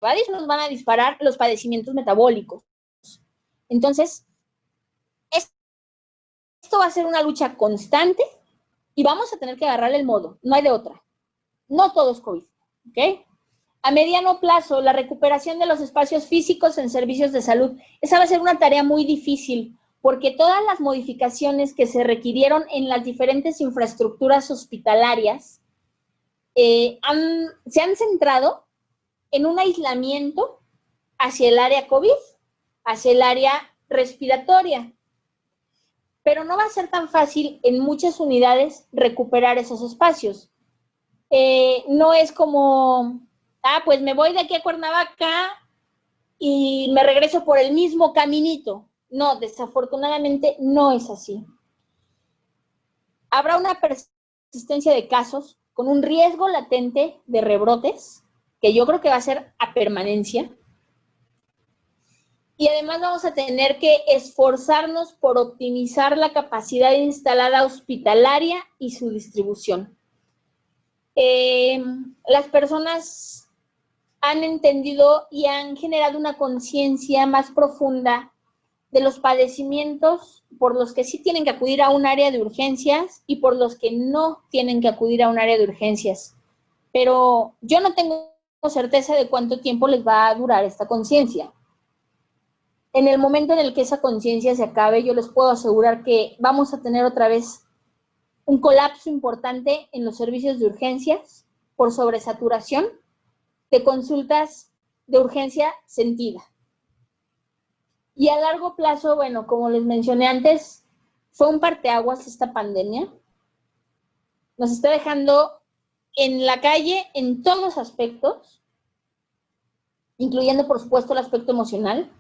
a nos van a disparar los padecimientos metabólicos. Entonces, esto va a ser una lucha constante y vamos a tener que agarrarle el modo, no hay de otra. No todo es COVID, ¿ok? A mediano plazo, la recuperación de los espacios físicos en servicios de salud. Esa va a ser una tarea muy difícil, porque todas las modificaciones que se requirieron en las diferentes infraestructuras hospitalarias se han centrado en un aislamiento hacia el área COVID, hacia el área respiratoria. Pero no va a ser tan fácil en muchas unidades recuperar esos espacios. No es como, pues me voy de aquí a Cuernavaca y me regreso por el mismo caminito. No, desafortunadamente no es así. Habrá una persistencia de casos con un riesgo latente de rebrotes, que yo creo que va a ser a permanencia. Y además vamos a tener que esforzarnos por optimizar la capacidad instalada hospitalaria y su distribución. Las personas han entendido y han generado una conciencia más profunda de los padecimientos por los que sí tienen que acudir a un área de urgencias y por los que no tienen que acudir a un área de urgencias. Pero yo no tengo certeza de cuánto tiempo les va a durar esta conciencia. En el momento en el que esa conciencia se acabe, yo les puedo asegurar que vamos a tener otra vez un colapso importante en los servicios de urgencias por sobresaturación de consultas de urgencia sentida. Y a largo plazo, bueno, como les mencioné antes, fue un parteaguas esta pandemia. Nos está dejando en la calle en todos los aspectos, incluyendo, por supuesto, el aspecto emocional.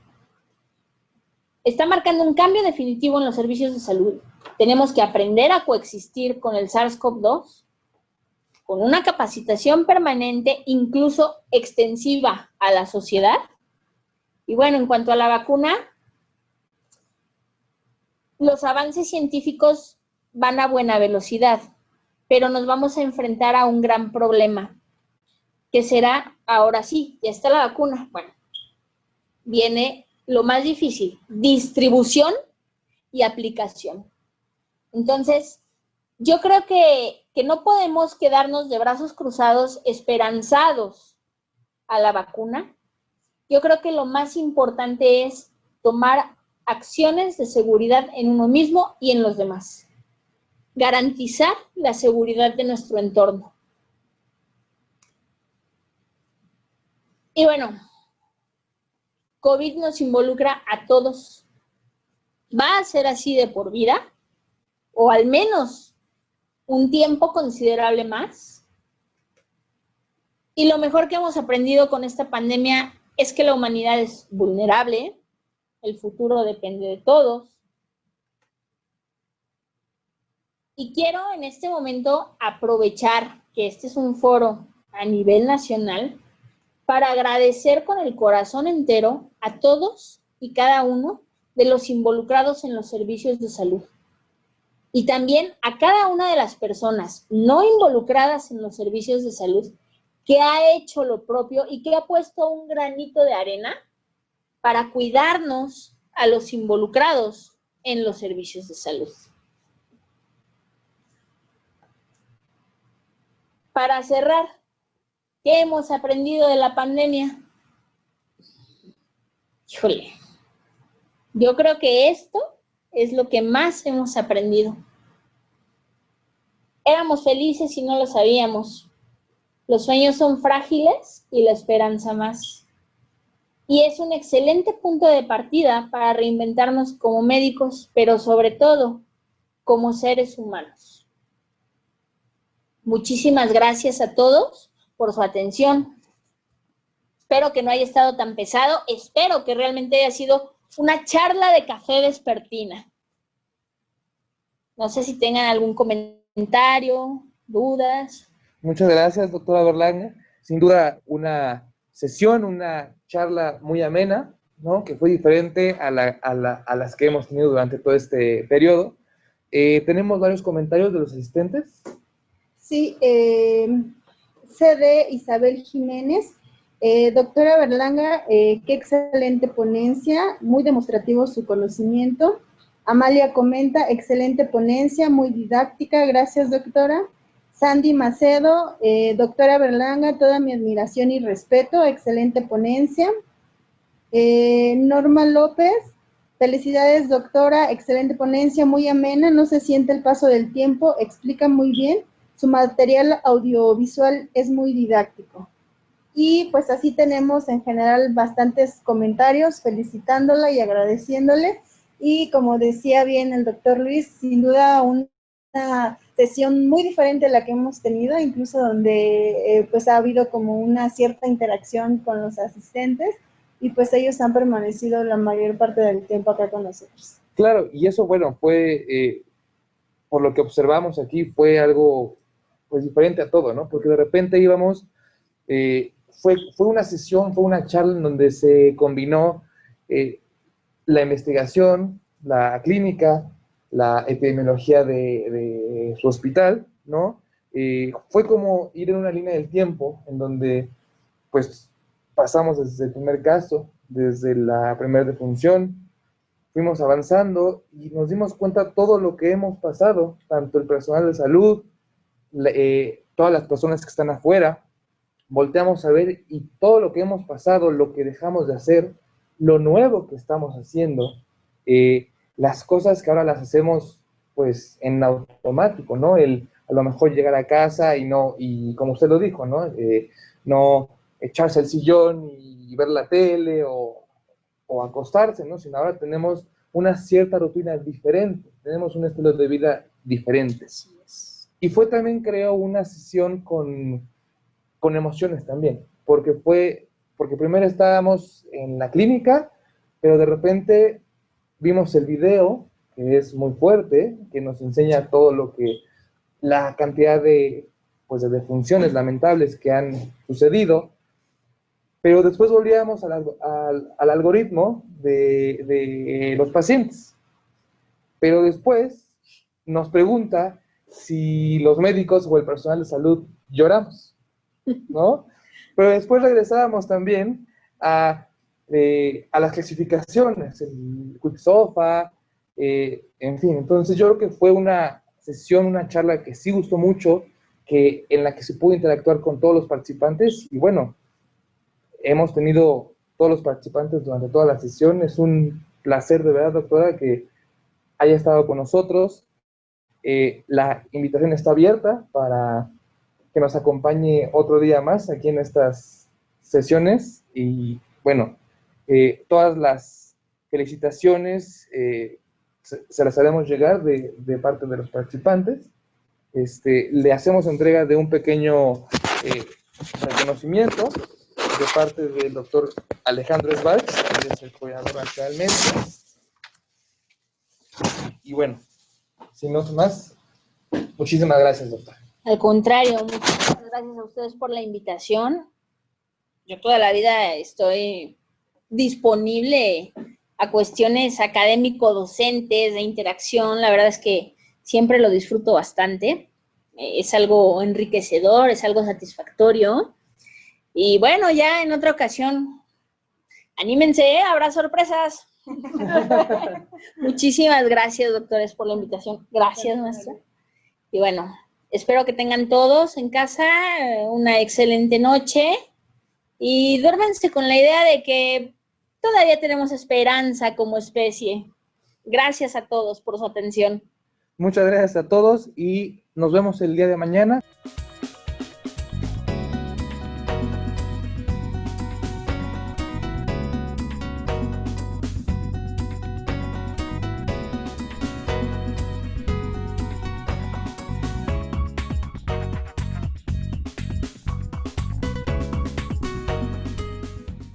Está marcando un cambio definitivo en los servicios de salud. Tenemos que aprender a coexistir con el SARS-CoV-2, con una capacitación permanente, incluso extensiva a la sociedad. Y bueno, en cuanto a la vacuna, los avances científicos van a buena velocidad, pero nos vamos a enfrentar a un gran problema, que será, ahora sí, ya está la vacuna. Bueno, viene lo más difícil, distribución y aplicación. Entonces, yo creo que no podemos quedarnos de brazos cruzados esperanzados a la vacuna. Yo creo que lo más importante es tomar acciones de seguridad en uno mismo y en los demás. Garantizar la seguridad de nuestro entorno. Y bueno, COVID nos involucra a todos. ¿Va a ser así de por vida? ¿O al menos un tiempo considerable más? Y lo mejor que hemos aprendido con esta pandemia es que la humanidad es vulnerable, el futuro depende de todos. Y quiero en este momento aprovechar que este es un foro a nivel nacional para agradecer con el corazón entero a todos y cada uno de los involucrados en los servicios de salud. Y también a cada una de las personas no involucradas en los servicios de salud que ha hecho lo propio y que ha puesto un granito de arena para cuidarnos a los involucrados en los servicios de salud. Para cerrar, ¿qué hemos aprendido de la pandemia? Híjole, yo creo que esto es lo que más hemos aprendido. Éramos felices y no lo sabíamos. Los sueños son frágiles y la esperanza más. Y es un excelente punto de partida para reinventarnos como médicos, pero sobre todo como seres humanos. Muchísimas gracias a todos por su atención. Espero que no haya estado tan pesado. Espero que realmente haya sido una charla de café vespertina. No sé si tengan algún comentario, dudas. Muchas gracias, doctora Berlanga. Sin duda, una sesión, una charla muy amena, ¿no? Que fue diferente a las que hemos tenido durante todo este periodo. Tenemos varios comentarios de los asistentes. Sí, CD Isabel Jiménez. Doctora Berlanga, qué excelente ponencia, muy demostrativo su conocimiento. Amalia comenta, excelente ponencia, muy didáctica, gracias doctora. Sandy Macedo, doctora Berlanga, toda mi admiración y respeto, excelente ponencia. Norma López, felicidades doctora, excelente ponencia, muy amena, no se siente el paso del tiempo, explica muy bien, su material audiovisual es muy didáctico. Y pues así tenemos en general bastantes comentarios felicitándola y agradeciéndole. Y como decía bien el doctor Luis, sin duda una sesión muy diferente a la que hemos tenido, incluso donde pues ha habido como una cierta interacción con los asistentes y pues ellos han permanecido la mayor parte del tiempo acá con nosotros. Claro, y eso, bueno, fue, por lo que observamos aquí, fue algo pues diferente a todo, ¿no? Porque de repente íbamos, fue una sesión, fue una charla en donde se combinó la investigación, la clínica, la epidemiología de su hospital, ¿no? Fue como ir en una línea del tiempo en donde, pues, pasamos desde el primer caso, desde la primera defunción, fuimos avanzando y nos dimos cuenta todo lo que hemos pasado, tanto el personal de salud, todas las personas que están afuera, volteamos a ver y todo lo que hemos pasado, lo que dejamos de hacer, lo nuevo que estamos haciendo, las cosas que ahora las hacemos pues en automático, ¿no? A lo mejor llegar a casa y como usted lo dijo, ¿no? No echarse al sillón y ver la tele o acostarse, ¿no? Sino ahora tenemos una cierta rutina diferente, tenemos un estilo de vida diferente. Y fue también, creo, una sesión con emociones también, porque primero estábamos en la clínica, pero de repente vimos el video, que es muy fuerte, que nos enseña todo la cantidad de defunciones lamentables que han sucedido, pero después volvíamos al algoritmo de los pacientes. Pero después nos pregunta si los médicos o el personal de salud lloramos, ¿no? Pero después regresábamos también a las clasificaciones, el Quicksofa, en fin. Entonces yo creo que fue una sesión, una charla que sí gustó mucho, en la que se pudo interactuar con todos los participantes y bueno, hemos tenido todos los participantes durante toda la sesión. Es un placer de verdad, doctora, que haya estado con nosotros. La invitación está abierta para que nos acompañe otro día más aquí en estas sesiones y bueno, todas las felicitaciones se las haremos llegar de parte de los participantes. Le hacemos entrega de un pequeño reconocimiento de parte del doctor Alejandro Esbach, que es el coordinador actualmente. Y bueno, sin más, muchísimas gracias, doctor. Al contrario, muchas gracias a ustedes por la invitación. Yo toda la vida estoy disponible a cuestiones académico-docentes, de interacción. La verdad es que siempre lo disfruto bastante. Es algo enriquecedor, es algo satisfactorio. Y bueno, ya en otra ocasión Anímense, habrá sorpresas. Muchísimas gracias, doctores, por la invitación. Gracias, maestra. Y bueno, espero que tengan todos en casa una excelente noche y duérmanse con la idea de que todavía tenemos esperanza como especie. Gracias a todos por su atención. Muchas gracias a todos y nos vemos el día de mañana.